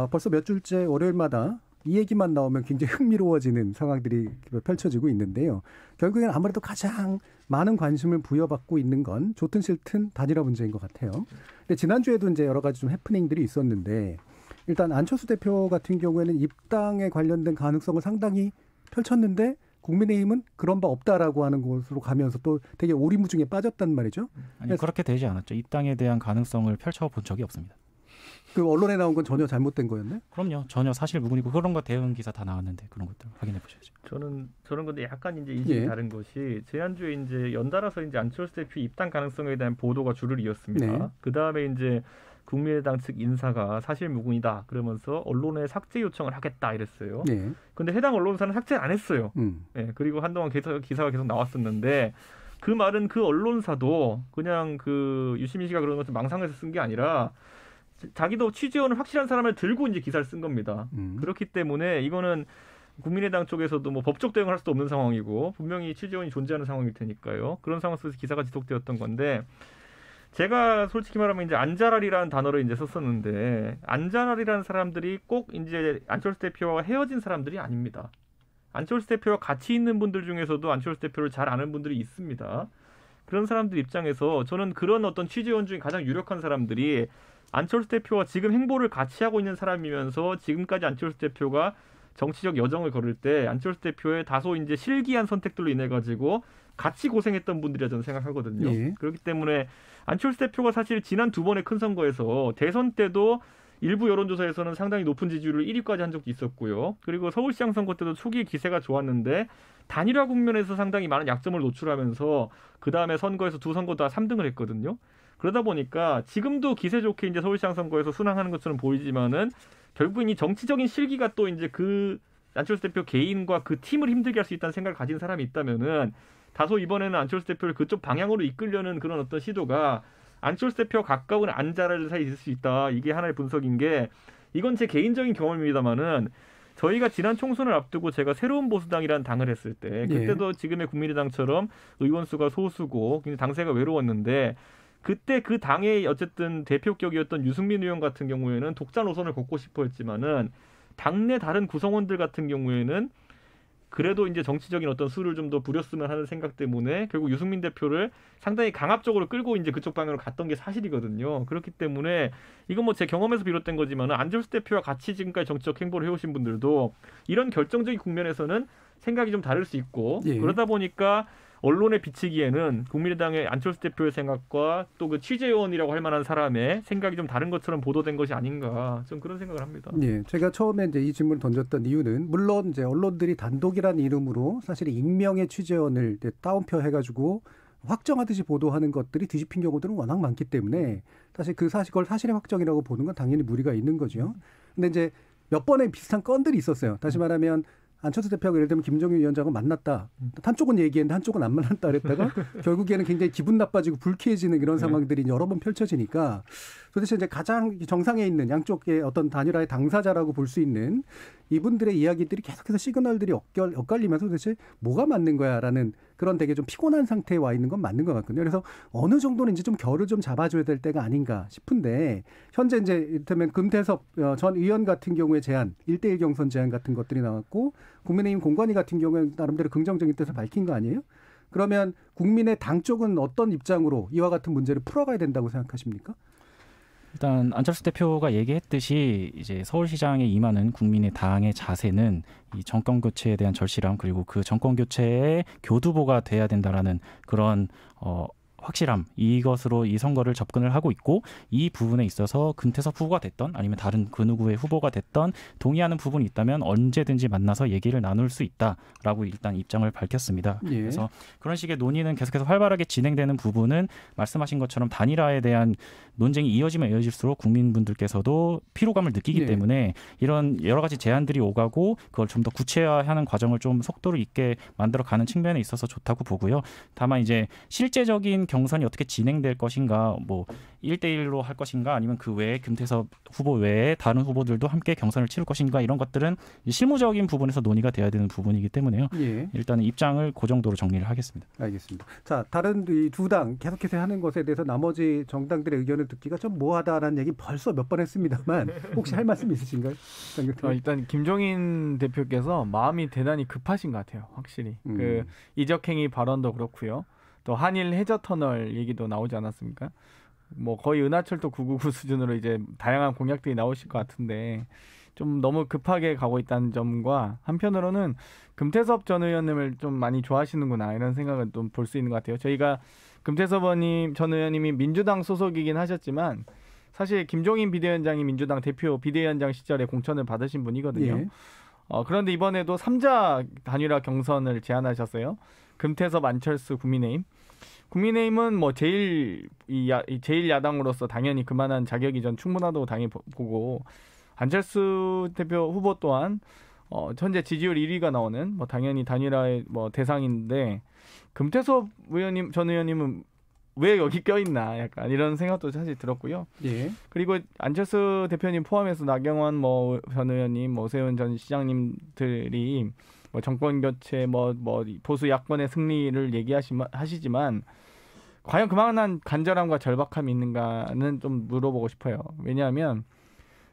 [SPEAKER 2] 벌써 몇 주째 월요일마다 이 얘기만 나오면 굉장히 흥미로워지는 상황들이 펼쳐지고 있는데요. 결국엔 아무래도 가장 많은 관심을 부여받고 있는 건 좋든 싫든 단일화 문제인 것 같아요. 근데 지난주에도 이제 여러 가지 좀 해프닝들이 있었는데, 일단 안철수 대표 같은 경우에는 입당에 관련된 가능성을 상당히 펼쳤는데 국민의힘은 그런 바 없다라고 하는 곳으로 가면서 또 되게 오리무중에 빠졌단 말이죠.
[SPEAKER 4] 아니, 그렇게 되지 않았죠. 입당에 대한 가능성을 펼쳐본 적이 없습니다.
[SPEAKER 2] 그 언론에 나온 건 전혀 잘못된 거였네?
[SPEAKER 4] 그럼요. 전혀 사실 무근이고 그런 거 대응 기사 다 나왔는데 그런 것들 확인해 보셔야죠.
[SPEAKER 5] 저는 근데 약간 이제 인식이 다른 것이, 지난주에 이제 연달아서 이제 안철수 대표 입당 가능성에 대한 보도가 줄을 이었습니다. 네. 그 다음에 이제 국민의당 측 인사가 사실무근이다 그러면서 언론에 삭제 요청을 하겠다 이랬어요. 네. 근데 해당 언론사는 삭제를 안 했어요. 네, 그리고 한동안 기사가 계속 나왔었는데, 그 말은 그 언론사도 그냥 그 유시민 씨가 그러는 것을 망상해서 쓴 게 아니라 자기도 취재원을 확실한 사람을 들고 이제 기사를 쓴 겁니다. 그렇기 때문에 이거는 국민의당 쪽에서도 뭐 법적 대응을 할 수도 없는 상황이고 분명히 취재원이 존재하는 상황일 테니까요. 그런 상황 속에서 기사가 지속되었던 건데, 제가 솔직히 말하면 이제 안자랄이라는 단어를 이제 썼었는데, 안자랄이라는 사람들이 꼭 이제 안철수 대표와 헤어진 사람들이 아닙니다. 안철수 대표와 같이 있는 분들 중에서도 안철수 대표를 잘 아는 분들이 있습니다. 그런 사람들 입장에서 저는 그런 어떤 취재원 중에 가장 유력한 사람들이 안철수 대표와 지금 행보를 같이 하고 있는 사람이면서 지금까지 안철수 대표가 정치적 여정을 걸을 때 안철수 대표의 다소 이제 실기한 선택들로 인해 가지고 같이 고생했던 분들이라 저는 생각하거든요. 예. 그렇기 때문에 안철수 대표가 사실 지난 두 번의 큰 선거에서 대선 때도 일부 여론조사에서는 상당히 높은 지지율을 1위까지 한 적도 있었고요. 그리고 서울시장 선거 때도 초기에 기세가 좋았는데 단일화 국면에서 상당히 많은 약점을 노출하면서 그 다음에 선거에서 두 선거 다 3등을 했거든요. 그러다 보니까 지금도 기세 좋게 이제 서울시장 선거에서 순항하는 것처럼 보이지만은 결국은 이 정치적인 실기가 또 이제 그 안철수 대표 개인과 그 팀을 힘들게 할 수 있다는 생각을 가진 사람이 있다면은 다소 이번에는 안철수 대표를 그쪽 방향으로 이끌려는 그런 어떤 시도가 안철수 대표와 가까운 안자를 사이에 있을 수 있다. 이게 하나의 분석인 게 이건 제 개인적인 경험입니다만은 저희가 지난 총선을 앞두고 제가 새로운 보수당이라는 당을 했을 때 그때도 지금의 국민의당처럼 의원 수가 소수고 당세가 외로웠는데 그때 그 당의 어쨌든 대표격이었던 유승민 의원 같은 경우에는 독자 노선을 걷고 싶어 했지만은 당내 다른 구성원들 같은 경우에는 그래도 이제 정치적인 어떤 수를 좀 더 부렸으면 하는 생각 때문에 결국 유승민 대표를 상당히 강압적으로 끌고 이제 그쪽 방향으로 갔던 게 사실이거든요. 그렇기 때문에 이건 뭐 제 경험에서 비롯된 거지만 안철수 대표와 같이 지금까지 정치적 행보를 해오신 분들도 이런 결정적인 국면에서는 생각이 좀 다를 수 있고 그러다 보니까 언론에 비치기에는 국민의당의 안철수 대표의 생각과 또 그 취재원이라고 할 만한 사람의 생각이 좀 다른 것처럼 보도된 것이 아닌가 좀 그런 생각을 합니다.
[SPEAKER 2] 예, 제가 처음에 이제 이 질문을 던졌던 이유는 물론 이제 언론들이 단독이라는 이름으로 사실 익명의 취재원을 따옴표 해가지고 확정하듯이 보도하는 것들이 뒤집힌 경우들은 워낙 많기 때문에 사실 그걸 사실의 확정이라고 보는 건 당연히 무리가 있는 거죠. 근데 이제 몇 번의 비슷한 건들이 있었어요. 다시 말하면 안철수 대표가 예를 들면 김종인 위원장을 만났다. 한쪽은 얘기했는데 한쪽은 안 만났다 그랬다가 결국에는 굉장히 기분 나빠지고 불쾌해지는 이런 상황들이 여러 번 펼쳐지니까 도대체 이제 가장 정상에 있는 양쪽의 어떤 단일화의 당사자라고 볼 수 있는 이분들의 이야기들이 계속해서 시그널들이 엇갈리면서 도대체 뭐가 맞는 거야라는 그런 되게 좀 피곤한 상태에 와 있는 건 맞는 것 같거든요. 그래서 어느 정도는 이제 좀 결을 좀 잡아줘야 될 때가 아닌가 싶은데 현재 이제 이를테면 금태섭 전 의원 같은 경우에 제안 1대1 경선 제안 같은 것들이 나왔고 국민의힘 공관위 같은 경우에 나름대로 긍정적인 뜻을 밝힌 거 아니에요? 그러면 국민의 당 쪽은 어떤 입장으로 이와 같은 문제를 풀어가야 된다고 생각하십니까?
[SPEAKER 4] 일단 안철수 대표가 얘기했듯이 이제 서울시장에 임하는 국민의 당의 자세는 이 정권 교체에 대한 절실함 그리고 그 정권 교체의 교두보가 돼야 된다라는 그런 확실함 이것으로 이 선거를 접근을 하고 있고 이 부분에 있어서 금태섭 후보가 됐던 아니면 다른 그 누구의 후보가 됐던 동의하는 부분이 있다면 언제든지 만나서 얘기를 나눌 수 있다라고 일단 입장을 밝혔습니다.
[SPEAKER 2] 예.
[SPEAKER 4] 그래서 그런 식의 논의는 계속해서 활발하게 진행되는 부분은 말씀하신 것처럼 단일화에 대한 논쟁이 이어지면 이어질수록 국민분들께서도 피로감을 느끼기 때문에 이런 여러 가지 제안들이 오가고 그걸 좀 더 구체화하는 과정을 좀 속도를 있게 만들어가는 측면에 있어서 좋다고 보고요. 다만 이제 실제적인 경선이 어떻게 진행될 것인가 뭐 1대1로 할 것인가 아니면 그 외에 금태섭 후보 외에 다른 후보들도 함께 경선을 치를 것인가 이런 것들은 실무적인 부분에서 논의가 돼야 되는 부분이기 때문에요. 일단은 입장을 그 정도로 정리를 하겠습니다.
[SPEAKER 2] 알겠습니다. 자, 다른 이 두 당 계속해서 하는 것에 대해서 나머지 정당들의 의견을 듣기가 좀 모호하다라는 얘기 벌써 몇 번 했습니다만 혹시 할 말씀 있으신가요?
[SPEAKER 7] 일단 김종인 대표께서 마음이 대단히 급하신 것 같아요. 확실히. 그 이적행위 발언도 그렇고요. 또 한일 해저터널 얘기도 나오지 않았습니까? 뭐 거의 은하철도 999 수준으로 이제 다양한 공약들이 나오실 것 같은데 좀 너무 급하게 가고 있다는 점과 한편으로는 금태섭 전 의원님을 좀 많이 좋아하시는구나 이런 생각을 좀 볼 수 있는 것 같아요. 저희가 금태섭 전 의원님이 민주당 소속이긴 하셨지만 사실 김종인 비대위원장이 민주당 대표 비대위원장 시절에 공천을 받으신 분이거든요. 그런데 이번에도 3자 단일화 경선을 제안하셨어요. 금태섭, 안철수, 국민의힘은 뭐 제일 야당으로서 당연히 그만한 자격이 전 충분하다고 당연히 보고 안철수 대표 후보 또한 현재 지지율 1위가 나오는 뭐 당연히 단일화의 뭐 대상인데 금태섭 전 의원님은 왜 여기 껴있나 약간 이런 생각도 사실 들었고요. 그리고 안철수 대표님 포함해서 나경원 전 의원님, 오세훈 전 시장님들이 뭐 정권 교체, 뭐 보수 야권의 승리를 얘기하시지만 과연 그만한 간절함과 절박함이 있는가는 좀 물어보고 싶어요. 왜냐하면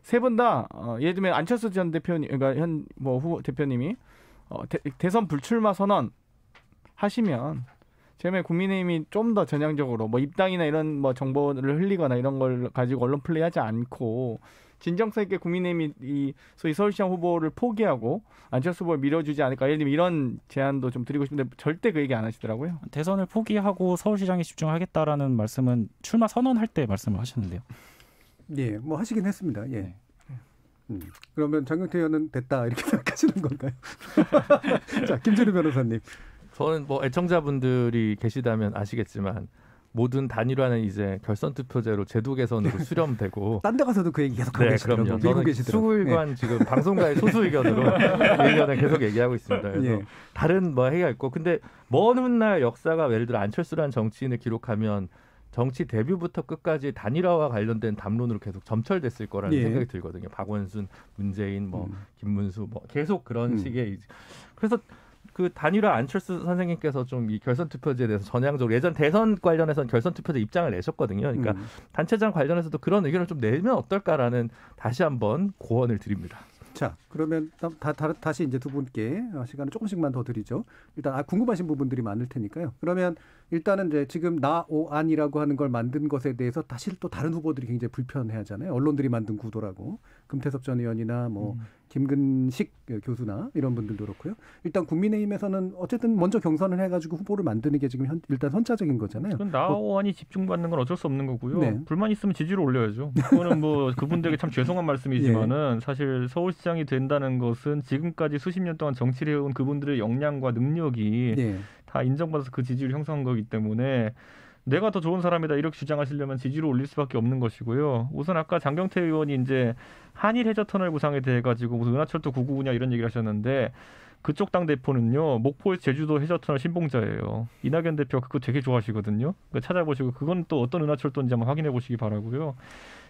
[SPEAKER 7] 세 분 다 예를 들면 안철수 전 대표님, 그러니까 후보 대표님이 대선 불출마 선언 하시면 제가 국민의힘이 좀 더 전향적으로 뭐 입당이나 이런 뭐 정보를 흘리거나 이런 걸 가지고 언론 플레이하지 않고 진정성 있게 국민의힘이 이 소위 서울시장 후보를 포기하고 안철수 후보를 밀어주지 않을까 예를 들면 이런 제안도 좀 드리고 싶은데 절대 그 얘기 안 하시더라고요.
[SPEAKER 4] 대선을 포기하고 서울시장에 집중하겠다라는 말씀은 출마 선언할 때 말씀을 하셨는데요.
[SPEAKER 2] 예, 뭐 하시긴 했습니다. 예.
[SPEAKER 4] 네.
[SPEAKER 2] 그러면 장경태 의원은 됐다 이렇게 생각하시는 건가요? 자, 김준우 변호사님.
[SPEAKER 6] 저는 뭐 애청자분들이 계시다면 아시겠지만 모든 단일화는 이제 결선 투표제로 제도 개선으로 수렴되고
[SPEAKER 2] 딴 데 가서도 그 얘기 계속 하고
[SPEAKER 6] 네,
[SPEAKER 2] 계시더라고요.
[SPEAKER 6] 그럼요.
[SPEAKER 2] 밀고
[SPEAKER 6] 저는
[SPEAKER 2] 계시더라고요.
[SPEAKER 6] 수구일관
[SPEAKER 2] 네.
[SPEAKER 6] 지금 방송가의 소수 의견으로 이 의견을 계속 얘기하고 있습니다. 그래서
[SPEAKER 2] 예.
[SPEAKER 6] 다른 뭐 얘기가 있고 근데 먼 훗날 역사가 예를 들어 안철수라는 정치인을 기록하면 정치 데뷔부터 끝까지 단일화와 관련된 담론으로 계속 점철됐을 거라는
[SPEAKER 2] 예.
[SPEAKER 6] 생각이 들거든요. 박원순, 문재인, 뭐 김문수 뭐 계속 그런 식의 그래서 그 단일화 안철수 선생님께서 좀 이 결선 투표제에 대해서 전향적으로 예전 대선 관련해서는 결선 투표제 입장을 내셨거든요. 그러니까 단체장 관련해서도 그런 의견을 좀 내면 어떨까라는 다시 한번 고언을 드립니다.
[SPEAKER 2] 자, 그러면 다시 이제 두 분께 시간을 조금씩만 더 드리죠. 일단 궁금하신 부분들이 많을 테니까요. 그러면 일단은 이제 지금 나오안이라고 하는 걸 만든 것에 대해서 사실 또 다른 후보들이 굉장히 불편해하잖아요. 언론들이 만든 구도라고. 금태섭 전 의원이나 뭐 김근식 교수나 이런 분들도 그렇고요. 일단 국민의힘에서는 어쨌든 먼저 경선을 해가지고 후보를 만드는 게 지금 일단 선차적인 거잖아요.
[SPEAKER 5] 나오안이 집중받는 건 어쩔 수 없는 거고요.
[SPEAKER 2] 네.
[SPEAKER 5] 불만 있으면 지지를 올려야죠. 그거는 뭐 그분들에게 참 죄송한 말씀이지만은 사실 서울시장이 된다는 것은 지금까지 수십 년 동안 정치를 해온 그분들의 역량과 능력이
[SPEAKER 2] 네.
[SPEAKER 5] 다 인정받아서 그 지지를 형성한 거기 때문에 내가 더 좋은 사람이다 이렇게 주장하시려면 지지를 올릴 수밖에 없는 것이고요. 우선 아까 장경태 의원이 이제 한일 해저터널 구상에 대해 가지고 무슨 은하철도 999냐 이런 얘기를 하셨는데 그쪽 당 대표는요 목포에서 제주도 해저터널 신봉자예요. 이낙연 대표가 그거 되게 좋아하시거든요. 찾아보시고 그건 또 어떤 은하철도인지 한번 확인해 보시기 바라고요.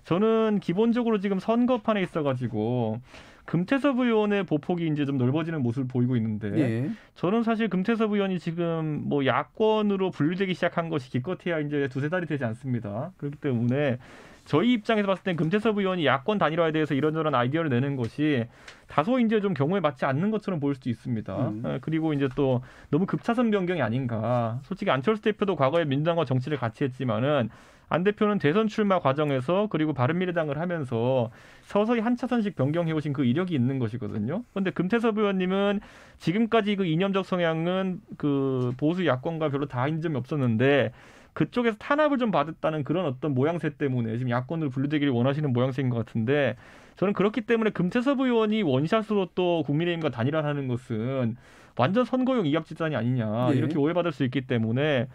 [SPEAKER 5] 저는 기본적으로 지금 선거판에 있어가지고 금태섭 의원의 보폭이 이제 좀 넓어지는 모습을 보이고 있는데
[SPEAKER 2] 예.
[SPEAKER 5] 저는 사실 금태섭 의원이 지금 뭐 야권으로 분류되기 시작한 것이 기껏해야 이제 두세 달이 되지 않습니다. 그렇기 때문에 저희 입장에서 봤을 땐 금태섭 의원이 야권 단일화에 대해서 이런저런 아이디어를 내는 것이 다소 이제 좀 경우에 맞지 않는 것처럼 보일 수도 있습니다. 그리고 이제 또 너무 급차선 변경이 아닌가. 솔직히 안철수 대표도 과거에 민주당과 정치를 같이 했지만은 안 대표는 대선 출마 과정에서 그리고 바른미래당을 하면서 서서히 한 차선씩 변경해 오신 그 이력이 있는 것이거든요. 그런데 금태섭 의원님은 지금까지 그 이념적 성향은 그 보수 야권과 별로 다른 점이 없었는데 그쪽에서 탄압을 좀 받았다는 그런 어떤 모양새 때문에 지금 야권으로 분류되기를 원하시는 모양새인 것 같은데 저는 그렇기 때문에 금태섭 의원이 원샷으로 또 국민의힘과 단일화하는 것은 완전 선거용 이합집산이 아니냐 이렇게 오해받을 수 있기 때문에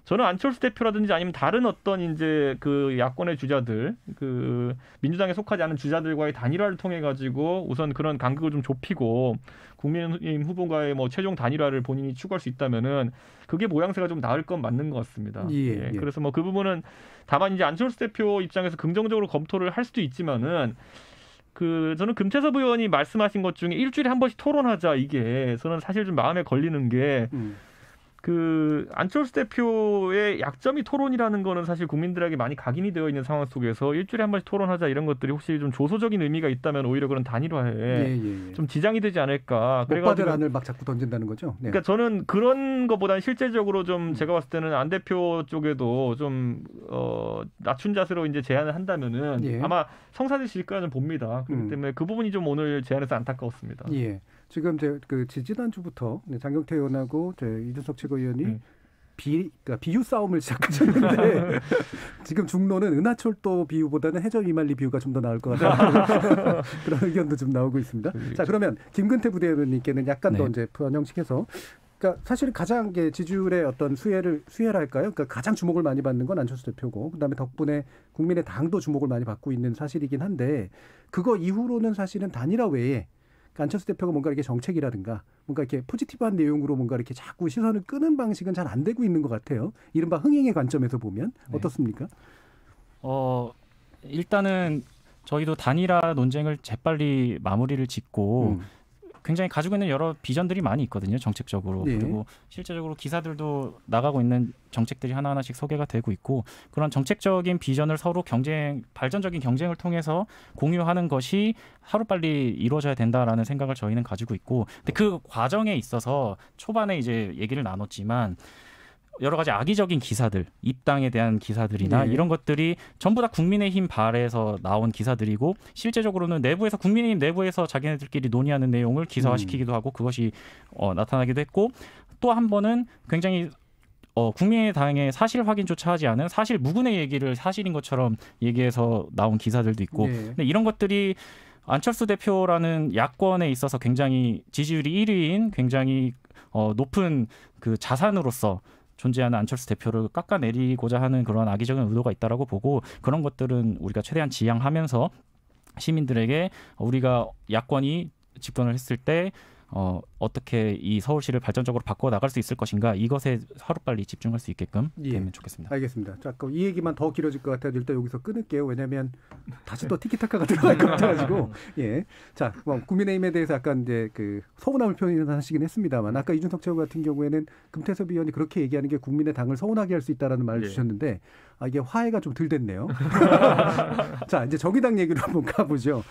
[SPEAKER 5] 저는 안철수 대표라든지 아니면 다른 어떤 이제 그 야권의 주자들, 그 민주당에 속하지 않은 주자들과의 단일화를 통해 가지고 우선 그런 간극을 좀 좁히고 국민의힘 후보가의 뭐 최종 단일화를 본인이 추구할 수 있다면은 그게 모양새가 좀 나을 건 맞는 것 같습니다. 예. 그래서 뭐 그 부분은 다만 이제 안철수 대표 입장에서 긍정적으로 검토를 할 수도 있지만은 저는 금태섭 의원이 말씀하신 것 중에 일주일에 한 번씩 토론하자 이게 저는 사실 좀 마음에 걸리는 게 안철수 대표의 약점이 토론이라는 거는 사실 국민들에게 많이 각인이 되어 있는 상황 속에서 일주일에 한 번씩 토론하자 이런 것들이 혹시 좀 조소적인 의미가 있다면 오히려 그런 단일화에 좀 지장이 되지 않을까.
[SPEAKER 2] 못 받을 안을 막 자꾸 던진다는 거죠. 네.
[SPEAKER 5] 그러니까 저는 그런 것보다는 실제적으로 좀 제가 봤을 때는 안 대표 쪽에도 좀 낮춘 자세로 이제 제안을 한다면은 아마 성사되실 거라 좀 봅니다. 그렇기 때문에 그 부분이 좀 오늘 제안에서 안타까웠습니다.
[SPEAKER 2] 예. 지금 지난주부터 장경태 의원하고 이준석 최고위원이 그러니까 비유 싸움을 시작하셨는데 지금 중론은 은하철도 비유보다는 해저 이말리 비유가 좀 더 나을 것 같다. 그런 의견도 좀 나오고 있습니다. 자, 그러면 김근태 부대변인께는 약간 더 이제 변형식해서 그러니까 사실 가장 지지율의 어떤 수혜랄까요? 그러니까 가장 주목을 많이 받는 건 안철수 대표고 그다음에 덕분에 국민의 당도 주목을 많이 받고 있는 사실이긴 한데 그거 이후로는 사실은 단일화 외에 안철수 대표가 뭔가 이렇게 정책이라든가 뭔가 이렇게 포지티브한 내용으로 뭔가 이렇게 자꾸 시선을 끄는 방식은 잘 안 되고 있는 것 같아요. 이른바 흥행의 관점에서 보면 어떻습니까?
[SPEAKER 4] 일단은 저희도 단일화 논쟁을 재빨리 마무리를 짓고 굉장히 가지고 있는 여러 비전들이 많이 있거든요. 정책적으로. 그리고 실제적으로 기사들도 나가고 있는 정책들이 하나하나씩 소개가 되고 있고 그런 정책적인 비전을 서로 발전적인 경쟁을 통해서 공유하는 것이 하루빨리 이루어져야 된다라는 생각을 저희는 가지고 있고 근데 그 과정에 있어서 초반에 이제 얘기를 나눴지만 여러 가지 악의적인 기사들, 입당에 대한 기사들이나 이런 것들이 전부 다 국민의힘 발에서 나온 기사들이고 실제적으로는 국민의힘 내부에서 자기네들끼리 논의하는 내용을 기사화시키기도 하고 그것이 나타나기도 했고 또 한 번은 굉장히 국민의당의 사실 확인조차 하지 않은 사실 무근의 얘기를 사실인 것처럼 얘기해서 나온 기사들도 있고 근데 이런 것들이 안철수 대표라는 야권에 있어서 굉장히 지지율이 1위인 굉장히 높은 그 자산으로서 존재하는 안철수 대표를 깎아내리고자 하는 그런 악의적인 의도가 있다라고 보고 그런 것들은 우리가 최대한 지양하면서 시민들에게 우리가 야권이 집권을 했을 때 어떻게 이 서울시를 발전적으로 바꿔 나갈 수 있을 것인가 이것에 하루빨리 집중할 수 있게끔 되면 좋겠습니다.
[SPEAKER 2] 알겠습니다. 자, 그럼 이 얘기만 더 길어질 것 같아요. 일단 여기서 끊을게요. 왜냐하면 다시 또 티키타카가 들어갈 것 같아가지고. 예. 자, 뭐 국민의힘에 대해서 약간 이제 그 서운함을 표현하시긴 했습니다만 아까 이준석 최고 같은 경우에는 금태섭 의원이 그렇게 얘기하는 게 국민의당을 서운하게 할 수 있다라는 말을 주셨는데 이게 화해가 좀 덜 됐네요. 자, 이제 정의당 얘기로 한번 가보죠.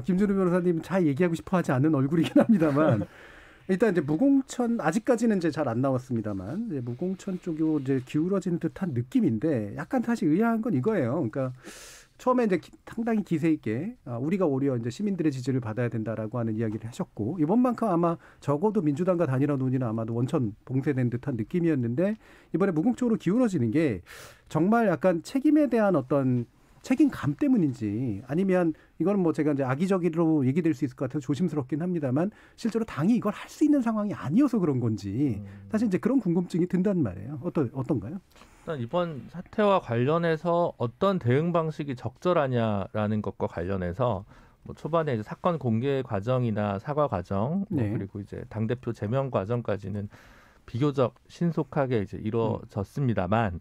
[SPEAKER 2] 김준우 변호사님 잘 얘기하고 싶어하지 않는 얼굴이긴 합니다만. 일단 이제 무공천 아직까지는 이제 잘 안 나왔습니다만 이제 무공천 쪽으로 이제 기울어지는 듯한 느낌인데 약간 사실 의아한 건 이거예요. 그러니까 처음에 이제 상당히 기세 있게 우리가 오히려 이제 시민들의 지지를 받아야 된다라고 하는 이야기를 하셨고 이번만큼 아마 적어도 민주당과 단일화 논의는 아마도 원천 봉쇄된 듯한 느낌이었는데 이번에 무공천으로 기울어지는 게 정말 약간 책임에 대한 어떤 책임감 때문인지 아니면 이거는 뭐 제가 이제 악의적으로 얘기될 수 있을 것 같아서 조심스럽긴 합니다만 실제로 당이 이걸 할 수 있는 상황이 아니어서 그런 건지 사실 이제 그런 궁금증이 든단 말이에요. 어떤가요?
[SPEAKER 6] 일단 이번 사태와 관련해서 어떤 대응 방식이 적절하냐라는 것과 관련해서 뭐 초반에 이제 사건 공개 과정이나 사과 과정 그리고 이제 당대표 제명 과정까지는 비교적 신속하게 이제 이루어졌습니다만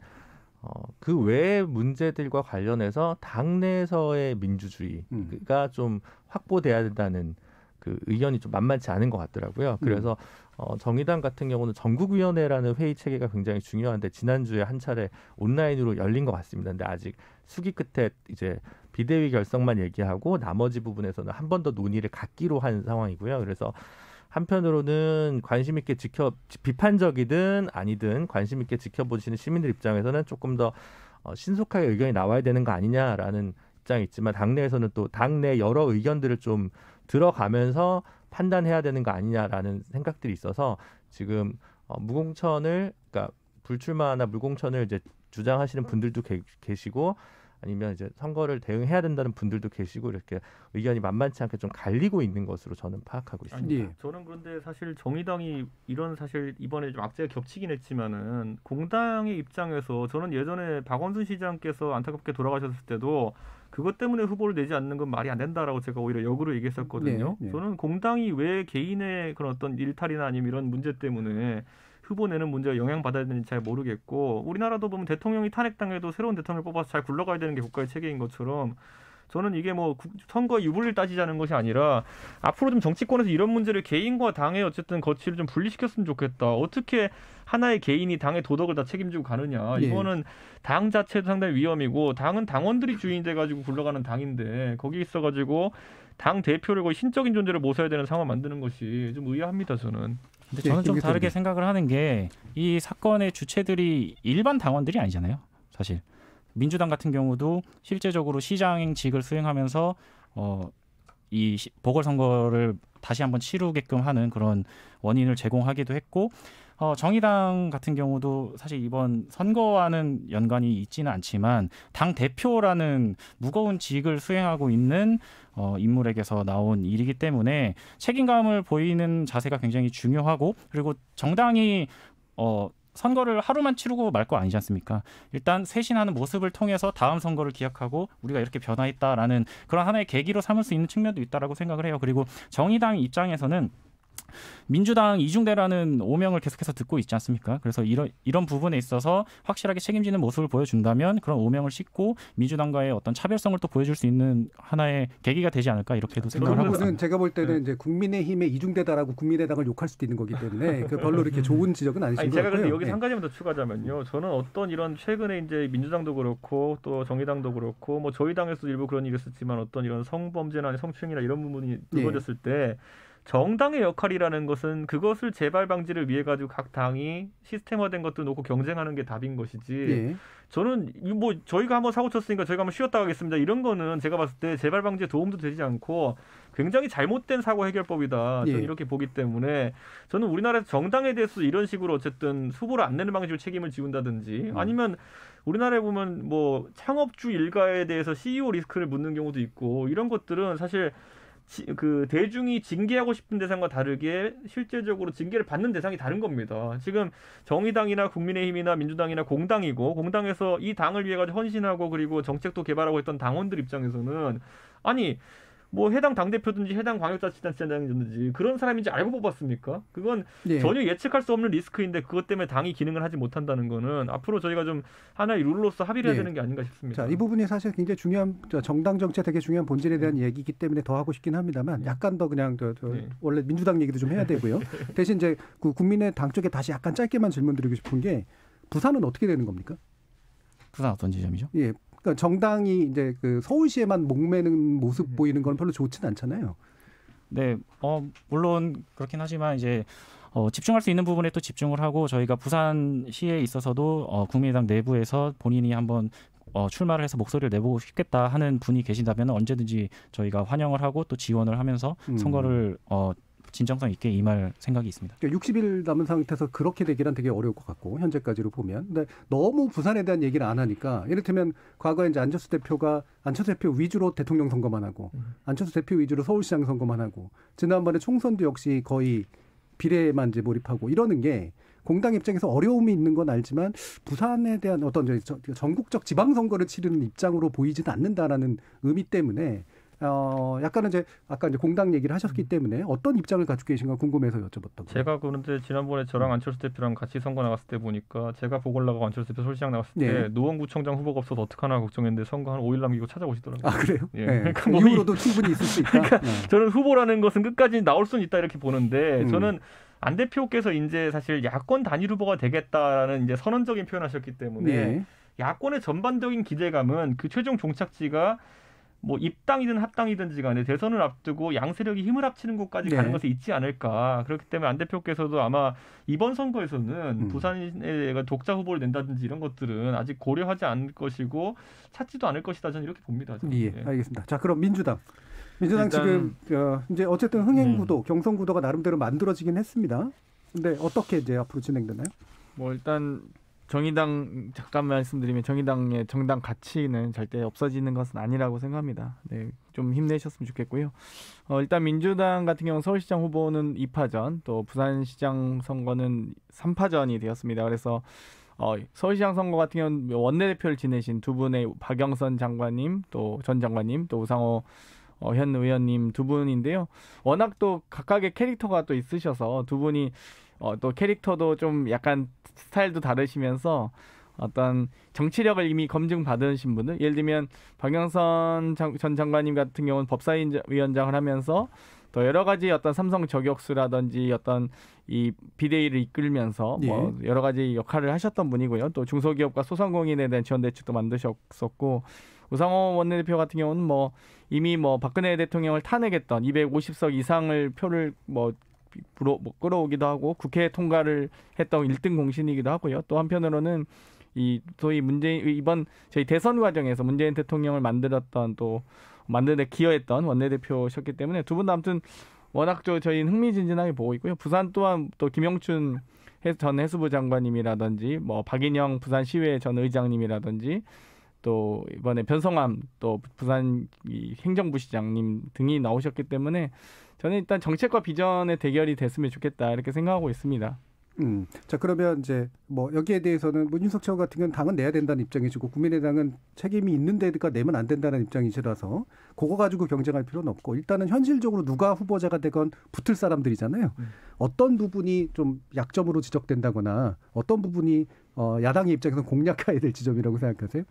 [SPEAKER 6] 그 외의 문제들과 관련해서 당내에서의 민주주의가 좀 확보돼야 된다는 그 의견이 좀 만만치 않은 것 같더라고요. 그래서 정의당 같은 경우는 전국위원회라는 회의 체계가 굉장히 중요한데 지난주에 한 차례 온라인으로 열린 것 같습니다. 근데 아직 수기 끝에 이제 비대위 결성만 얘기하고 나머지 부분에서는 한 번 더 논의를 갖기로 한 상황이고요. 그래서 한편으로는 관심 있게 비판적이든 아니든 관심 있게 지켜보시는 시민들 입장에서는 조금 더 신속하게 의견이 나와야 되는 거 아니냐라는 입장이 있지만 당내에서는 또 당내 여러 의견들을 좀 들어가면서 판단해야 되는 거 아니냐라는 생각들이 있어서 지금 무공천을 그러니까 불출마나 무공천을 이제 주장하시는 분들도 계시고 아니면 이제 선거를 대응해야 된다는 분들도 계시고 이렇게 의견이 만만치 않게 좀 갈리고 있는 것으로 저는 파악하고 있습니다.
[SPEAKER 5] 저는 그런데 사실 정의당이 이런 사실 이번에 좀 악재가 겹치긴 했지만은 공당의 입장에서 저는 예전에 박원순 시장께서 안타깝게 돌아가셨을 때도 그것 때문에 후보를 내지 않는 건 말이 안 된다라고 제가 오히려 역으로 얘기했었거든요. 저는 공당이 왜 개인의 그런 어떤 일탈이나 아니면 이런 문제 때문에 후보 내는 문제가 영향받아야 되는지 잘 모르겠고 우리나라도 보면 대통령이 탄핵당해도 새로운 대통령을 뽑아서 잘 굴러가야 되는 게 국가의 체계인 것처럼 저는 이게 뭐 선거 유불리를 따지자는 것이 아니라 앞으로 좀 정치권에서 이런 문제를 개인과 당의 어쨌든 거치를 좀 분리시켰으면 좋겠다. 어떻게 하나의 개인이 당의 도덕을 다 책임지고 가느냐. 이거는 당 자체도 상당히 위험이고 당은 당원들이 주인이 돼가지고 굴러가는 당인데 거기 있어가지고 당 대표를 거의 신적인 존재를 모셔야 되는 상황을 만드는 것이 좀 의아합니다. 저는.
[SPEAKER 4] 근데 저는 좀 다르게 생각을 하는 게 이 사건의 주체들이 일반 당원들이 아니잖아요. 사실 민주당 같은 경우도 실제적으로 시장직을 수행하면서 이 보궐선거를 다시 한번 치르게끔 하는 그런 원인을 제공하기도 했고 정의당 같은 경우도 사실 이번 선거와는 연관이 있지는 않지만 당 대표라는 무거운 직을 수행하고 있는 인물에게서 나온 일이기 때문에 책임감을 보이는 자세가 굉장히 중요하고 그리고 정당이 선거를 하루만 치르고 말 거 아니지 않습니까? 일단 쇄신하는 모습을 통해서 다음 선거를 기약하고 우리가 이렇게 변화했다라는 그런 하나의 계기로 삼을 수 있는 측면도 있다라고 생각을 해요. 그리고 정의당 입장에서는 민주당 이중대라는 오명을 계속해서 듣고 있지 않습니까? 그래서 이런 부분에 있어서 확실하게 책임지는 모습을 보여준다면 그런 오명을 싣고 민주당과의 어떤 차별성을 또 보여줄 수 있는 하나의 계기가 되지 않을까 이렇게도 생각을 하고 있습니다.
[SPEAKER 2] 제가 볼 때는 이제 국민의힘의 이중대다라고 국민의당을 욕할 수도 있는 거기 때문에 그 별로 이렇게 좋은 지적은 아니신 것 같고요.
[SPEAKER 5] 제가 근데 여기서 한 가지만 더 추가하자면요. 저는 어떤 이런 최근에 이제 민주당도 그렇고 또 정의당도 그렇고 뭐 저희 당에서도 일부 그런 일이 있었지만 어떤 이런 성범죄나 성추행이나 이런 부분이 불거졌을 때 정당의 역할이라는 것은 그것을 재발 방지를 위해 가지고 각 당이 시스템화된 것도 놓고 경쟁하는 게 답인 것이지.
[SPEAKER 2] 예.
[SPEAKER 5] 저는 뭐 저희가 한번 사고 쳤으니까 저희가 한번 쉬었다 가겠습니다. 이런 거는 제가 봤을 때 재발 방지에 도움도 되지 않고 굉장히 잘못된 사고 해결법이다. 저는
[SPEAKER 2] 예.
[SPEAKER 5] 이렇게 보기 때문에 저는 우리나라에서 정당에 대해서 이런 식으로 어쨌든 후보를 안 내는 방식으로 책임을 지운다든지 아니면 우리나라에 보면 뭐 창업주 일가에 대해서 CEO 리스크를 묻는 경우도 있고 이런 것들은 사실 그 대중이 징계하고 싶은 대상과 다르게 실제적으로 징계를 받는 대상이 다른 겁니다. 지금 정의당이나 국민의힘이나 민주당이나 공당이고 공당에서 이 당을 위해 가지고 헌신하고 그리고 정책도 개발하고 했던 당원들 입장에서는 아니 뭐 해당 당대표든지 해당 광역자치단체장이든지 그런 사람인지 알고 뽑았습니까? 그건
[SPEAKER 2] 예.
[SPEAKER 5] 전혀 예측할 수 없는 리스크인데 그것 때문에 당이 기능을 하지 못한다는 거는 앞으로 저희가 좀 하나의 룰로서 합의를 해야
[SPEAKER 2] 예.
[SPEAKER 5] 되는 게 아닌가 싶습니다.
[SPEAKER 2] 자, 이 부분이 사실 굉장히 중요한 정당 정치에 되게 중요한 본질에 대한 얘기이기 때문에 더 하고 싶긴 합니다만 약간 더 그냥 원래 민주당 얘기도 좀 해야 되고요. 대신 이제 그 국민의당 쪽에 다시 약간 짧게만 질문드리고 싶은 게 부산은 어떻게 되는 겁니까?
[SPEAKER 4] 부산 어떤 지점이죠?
[SPEAKER 2] 예. 그러니까 정당이 이제 그 서울시에만 목매는 모습 보이는 건 별로 좋지는 않잖아요.
[SPEAKER 4] 네, 물론 그렇긴 하지만 이제 집중할 수 있는 부분에 또 집중을 하고 저희가 부산시에 있어서도 국민의당 내부에서 본인이 한번 출마를 해서 목소리를 내보고 싶겠다 하는 분이 계신다면 언제든지 저희가 환영을 하고 또 지원을 하면서 선거를 진정성 있게 임할 생각이 있습니다.
[SPEAKER 2] 그러니까 60일 남은 상태에서 그렇게 되기란 되게 어려울 것 같고 현재까지로 보면. 근데 너무 부산에 대한 얘기를 안 하니까 이를테면 과거에 이제 안철수 대표 위주로 대통령 선거만 하고 안철수 대표 위주로 서울시장 선거만 하고 지난번에 총선도 역시 거의 비례만 이제 몰입하고 이러는 게 공당 입장에서 어려움이 있는 건 알지만 부산에 대한 어떤 전국적 지방선거를 치르는 입장으로 보이지는 않는다라는 의미 때문에 약간은 이제 아까 이제 공당 얘기를 하셨기 때문에 어떤 입장을 가지고 계신가 궁금해서 여쭤봤다고요.
[SPEAKER 5] 제가 그런데 지난번에 저랑 안철수 대표랑 같이 선거 나갔을 때 보니까 제가 보궐 안철수 대표 서울시장 나갔을 때 노원구청장 후보가 없어서 어떡하나 걱정했는데 선거 한 5일 남기고 찾아오시더라고요.
[SPEAKER 2] 아 그래요?
[SPEAKER 5] 예.
[SPEAKER 2] 네.
[SPEAKER 5] 그러니까
[SPEAKER 2] 뭐 이후로도 충분히 있을 수 있다.
[SPEAKER 5] 그러니까 저는 후보라는 것은 끝까지 나올 수는 있다 이렇게 보는데 저는 안 대표께서 이제 사실 야권 단일 후보가 되겠다라는 이제 선언적인 표현하셨기 때문에 야권의 전반적인 기대감은 그 최종 종착지가 뭐 입당이든 합당이든지 간에 대선을 앞두고 양 세력이 힘을 합치는 곳까지 가는 것에 있지 않을까. 그렇기 때문에 안 대표께서도 아마 이번 선거에서는 부산에 독자 후보를 낸다든지 이런 것들은 아직 고려하지 않을 것이고 찾지도 않을 것이다. 저는 이렇게 봅니다.
[SPEAKER 2] 예, 알겠습니다. 자, 그럼 민주당 지금 이제 어쨌든 흥행구도, 경선구도가 나름대로 만들어지긴 했습니다. 근데 어떻게 이제 앞으로 진행되나요?
[SPEAKER 7] 뭐 일단 정의당 잠깐 말씀드리면 정의당의 정당 가치는 절대 없어지는 것은 아니라고 생각합니다. 네, 좀 힘내셨으면 좋겠고요. 일단 민주당 같은 경우 서울시장 후보는 2파전, 또 부산시장 선거는 3파전이 되었습니다. 그래서 서울시장 선거 같은 경우는 원내대표를 지내신 두 분의 박영선 장관님, 또 전 장관님, 또 우상호 현 의원님 두 분인데요. 워낙 또 각각의 캐릭터가 또 있으셔서 두 분이 또 캐릭터도 좀 약간 스타일도 다르시면서 어떤 정치력을 이미 검증받으신 분들, 예를 들면 박영선 전 장관님 같은 경우는 법사위원장을 하면서 또 여러 가지 어떤 삼성 저격수라든지 어떤 이 비대위를 이끌면서 뭐 여러 가지 역할을 하셨던 분이고요. 또 중소기업과 소상공인에 대한 지원 대책도 만드셨었고, 우상호 원내대표 같은 경우는 뭐 이미 뭐 박근혜 대통령을 탄핵했던 250석 이상을 표를 끌어오기도 하고 국회 통과를 했던 1등 공신이기도 하고요. 또 한편으로는 이 소위 이번 저희 대선 과정에서 문재인 대통령을 만드는 데 기여했던 원내대표셨기 때문에 두 분 아무튼 워낙 저희는 흥미진진하게 보고 있고요. 부산 또한 또 김영춘 전 해수부 장관님이라든지 뭐 박인영 부산시의회 전 의장님이라든지 또 이번에 변성함 또 부산 행정부시장님 등이 나오셨기 때문에 저는 일단 정책과 비전의 대결이 됐으면 좋겠다 이렇게 생각하고 있습니다.
[SPEAKER 2] 자, 그러면 이제 뭐 여기에 대해서는 문준석 최고 같은 경우는 당은 내야 된다는 입장이시고 국민의당은 책임이 있는 데가 내면 안 된다는 입장이시라서 그거 가지고 경쟁할 필요는 없고 일단은 현실적으로 누가 후보자가 되건 붙을 사람들이잖아요. 어떤 부분이 좀 약점으로 지적된다거나 어떤 부분이 야당의 입장에서 공략해야 될 지점이라고 생각하세요?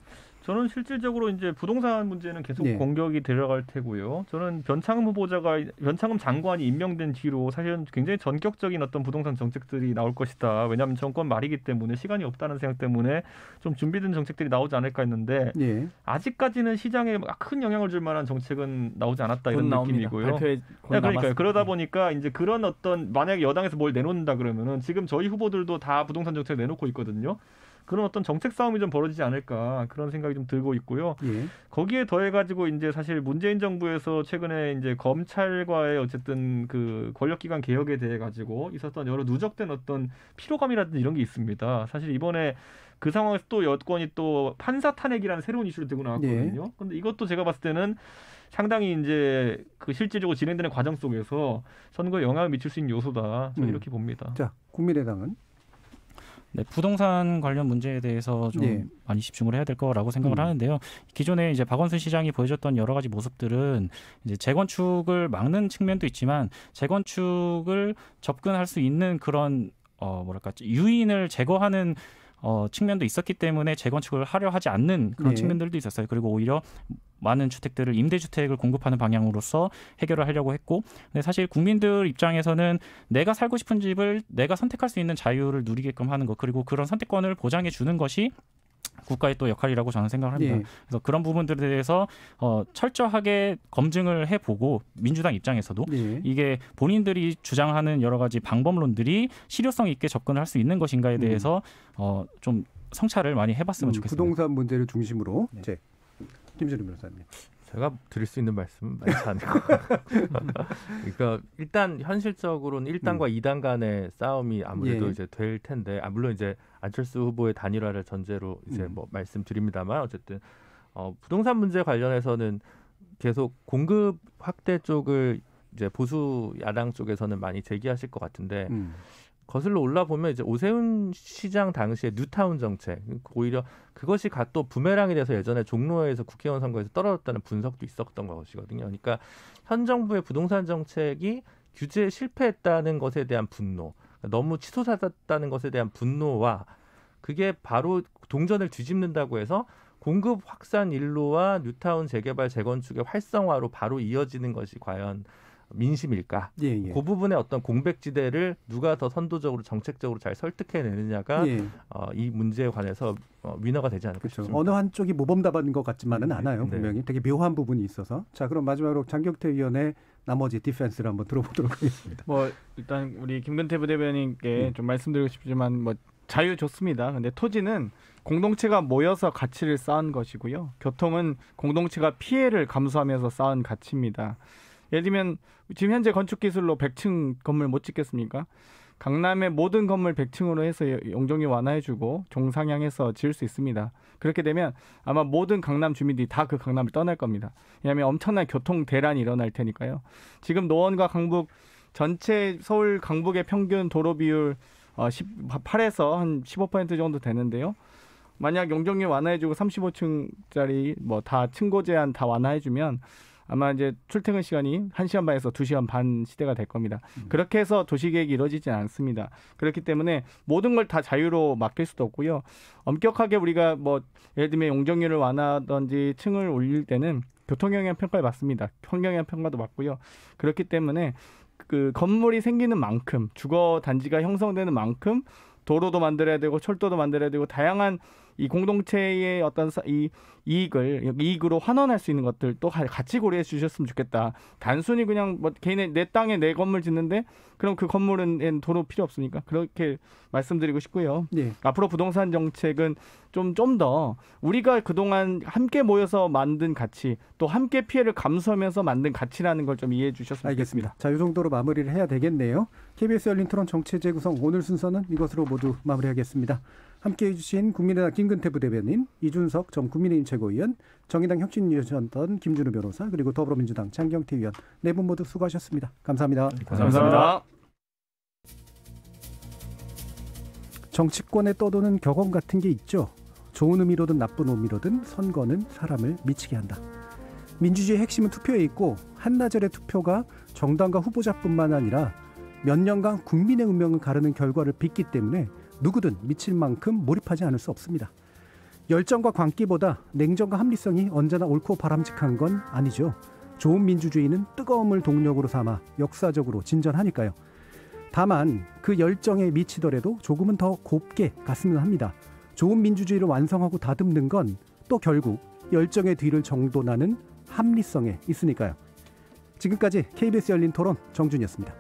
[SPEAKER 5] 저는 실질적으로 이제 부동산 문제는 계속
[SPEAKER 2] 네.
[SPEAKER 5] 공격이 들어갈 테고요. 저는 변창흠 장관이 임명된 뒤로 사실은 굉장히 전격적인 어떤 부동산 정책들이 나올 것이다. 왜냐하면 정권 말이기 때문에 시간이 없다는 생각 때문에 좀 준비된 정책들이 나오지 않을까 했는데
[SPEAKER 2] 네.
[SPEAKER 5] 아직까지는 시장에 큰 영향을 줄 만한 정책은 나오지 않았다 이런 느낌이고요.
[SPEAKER 7] 발표에 곧
[SPEAKER 5] 그러니까요.
[SPEAKER 7] 남았습니다.
[SPEAKER 5] 그러다 보니까 이제 그런 어떤 만약에 여당에서 뭘 내놓는다 그러면은 지금 저희 후보들도 다 부동산 정책을 내놓고 있거든요. 그런 어떤 정책 싸움이 좀 벌어지지 않을까 그런 생각이 좀 들고 있고요.
[SPEAKER 2] 예.
[SPEAKER 5] 거기에 더해가지고 이제 사실 문재인 정부에서 최근에 이제 검찰과의 어쨌든 그 권력기관 개혁에 대해 가지고 있었던 여러 누적된 어떤 피로감이라든지 이런 게 있습니다. 사실 이번에 그 상황에서 또 여권이 또 판사 탄핵이라는 새로운 이슈를 들고 나왔거든요. 근데 이것도 제가 봤을 때는 상당히 이제 그 실질적으로 진행되는 과정 속에서 선거에 영향을 미칠 수 있는 요소다. 저는 이렇게 봅니다.
[SPEAKER 2] 자, 국민의당은
[SPEAKER 4] 네, 부동산 관련 문제에 대해서 좀
[SPEAKER 2] 네.
[SPEAKER 4] 많이 집중을 해야 될 거라고 생각을 하는데요. 기존에 이제 박원순 시장이 보여줬던 여러 가지 모습들은 이제 재건축을 막는 측면도 있지만 재건축을 접근할 수 있는 그런 뭐랄까 유인을 제거하는 측면도 있었기 때문에 재건축을 하려 하지 않는 그런
[SPEAKER 2] 네.
[SPEAKER 4] 측면들도 있었어요. 그리고 오히려 많은 주택들을 임대주택을 공급하는 방향으로서 해결을 하려고 했고, 근데 사실 국민들 입장에서는 내가 살고 싶은 집을 내가 선택할 수 있는 자유를 누리게끔 하는 것, 그리고 그런 선택권을 보장해 주는 것이 국가의 또 역할이라고 저는 생각을 합니다.
[SPEAKER 2] 네.
[SPEAKER 4] 그래서 그런 부분들에 대해서 철저하게 검증을 해보고 민주당 입장에서도
[SPEAKER 2] 네.
[SPEAKER 4] 이게 본인들이 주장하는 여러 가지 방법론들이 실효성 있게 접근을 할 수 있는 것인가에 대해서 좀 성찰을 많이 해봤으면 좋겠습니다.
[SPEAKER 2] 부동산 문제를 중심으로 이제 김준우 변호사님.
[SPEAKER 6] 제가 드릴 수 있는 말씀은 많지 않을 것 같아요. 그러니까 일단 현실적으로는 1당과 2당 간의 싸움이 아무래도
[SPEAKER 2] 예.
[SPEAKER 6] 이제 될 텐데, 물론 이제 안철수 후보의 단일화를 전제로 이제 뭐 말씀드립니다만, 어쨌든 부동산 문제 관련해서는 계속 공급 확대 쪽을 이제 보수 야당 쪽에서는 많이 제기하실 것 같은데, 거슬러 올라보면 이제 오세훈 시장 당시에 뉴타운 정책, 오히려 그것이 또 부메랑이 돼서 예전에 종로에서 국회의원 선거에서 떨어졌다는 분석도 있었던 것이거든요. 그러니까 현 정부의 부동산 정책이 규제에 실패했다는 것에 대한 분노, 너무 치솟았다는 것에 대한 분노와 그게 바로 동전을 뒤집는다고 해서 공급 확산 일로와 뉴타운 재개발 재건축의 활성화로 바로 이어지는 것이 과연 민심일까?
[SPEAKER 2] 예.
[SPEAKER 6] 그 부분의 어떤 공백지대를 누가 더 선도적으로 정책적으로 잘 설득해내느냐가 이 문제에 관해서 위너가 되지 않을까
[SPEAKER 2] 그렇죠.
[SPEAKER 6] 싶습니다.
[SPEAKER 2] 어느 한쪽이 모범답안인 것 같지만은 않아요. 분명히 되게 묘한 부분이 있어서. 자, 그럼 마지막으로 장경태 의원의 나머지 디펜스를 한번 들어보도록 하겠습니다.
[SPEAKER 7] 뭐 일단 우리 김근태 부대변인께 좀 말씀드리고 싶지만 뭐 자유 좋습니다. 근데 토지는 공동체가 모여서 가치를 쌓은 것이고요. 교통은 공동체가 피해를 감수하면서 쌓은 가치입니다. 예를 들면 지금 현재 건축 기술로 100층 건물 못 짓겠습니까? 강남의 모든 건물 100층으로 해서 용적률 완화해주고 종상향해서 지을 수 있습니다. 그렇게 되면 아마 모든 강남 주민들이 다 그 강남을 떠날 겁니다. 왜냐하면 엄청난 교통 대란이 일어날 테니까요. 지금 노원과 강북 전체 서울 강북의 평균 도로 비율 8에서 한 15% 정도 되는데요. 만약 용적률 완화해주고 35층짜리 뭐 다 층고 제한 다 완화해주면 아마 이제 출퇴근 시간이 1시간 반에서 2시간 반 시대가 될 겁니다. 그렇게 해서 도시계획이 이루어지지 않습니다. 그렇기 때문에 모든 걸 다 자유로 맡길 수도 없고요. 엄격하게 우리가 뭐 예를 들면 용적률을 완화하든지 층을 올릴 때는 교통영향 평가를 받습니다. 환경영향 평가도 받고요. 그렇기 때문에 그 건물이 생기는 만큼 주거 단지가 형성되는 만큼 도로도 만들어야 되고 철도도 만들어야 되고 다양한 이 공동체의 어떤 이 이익으로 환원할 수 있는 것들도 같이 고려해 주셨으면 좋겠다. 단순히 그냥 뭐 개인의 내 땅에 내 건물 짓는데 그럼 그 건물은 도로 필요 없으니까 그렇게 말씀드리고 싶고요.
[SPEAKER 2] 네.
[SPEAKER 7] 앞으로 부동산 정책은 좀 더 우리가 그동안 함께 모여서 만든 가치 또 함께 피해를 감수하면서 만든 가치라는 걸 좀 이해해 주셨으면
[SPEAKER 2] 알겠습니다.
[SPEAKER 7] 좋겠습니다.
[SPEAKER 2] 자, 이 정도로 마무리를 해야 되겠네요. KBS 열린 토론 정치 재구성 오늘 순서는 이것으로 모두 마무리하겠습니다. 함께해 주신 국민의당 김근태 부대변인, 이준석 전 국민의힘 최고위원, 정의당 혁신위원이었던 김준우 변호사, 그리고 더불어민주당 장경태 의원 네 분 모두 수고하셨습니다. 감사합니다.
[SPEAKER 7] 감사합니다.
[SPEAKER 2] 정치권에 떠도는 격언 같은 게 있죠. 좋은 의미로든 나쁜 의미로든 선거는 사람을 미치게 한다. 민주주의의 핵심은 투표에 있고 한나절의 투표가 정당과 후보자뿐만 아니라 몇 년간 국민의 운명을 가르는 결과를 빚기 때문에 누구든 미칠 만큼 몰입하지 않을 수 없습니다. 열정과 광기보다 냉정과 합리성이 언제나 옳고 바람직한 건 아니죠. 좋은 민주주의는 뜨거움을 동력으로 삼아 역사적으로 진전하니까요. 다만 그 열정에 미치더라도 조금은 더 곱게 갔으면 합니다. 좋은 민주주의를 완성하고 다듬는 건 또 결국 열정의 뒤를 정돈하는 합리성에 있으니까요. 지금까지 KBS 열린 토론 정준이었습니다.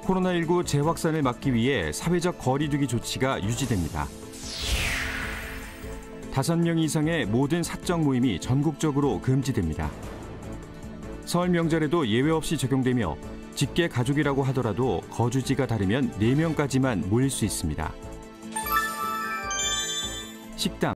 [SPEAKER 8] 코로나19 재확산을 막기 위해 사회적 거리두기 조치가 유지됩니다. 5명 이상의 모든 사적 모임이 전국적으로 금지됩니다. 설 명절에도 예외 없이 적용되며 직계 가족이라고 하더라도 거주지가 다르면 4명까지만 모일 수 있습니다. 식당,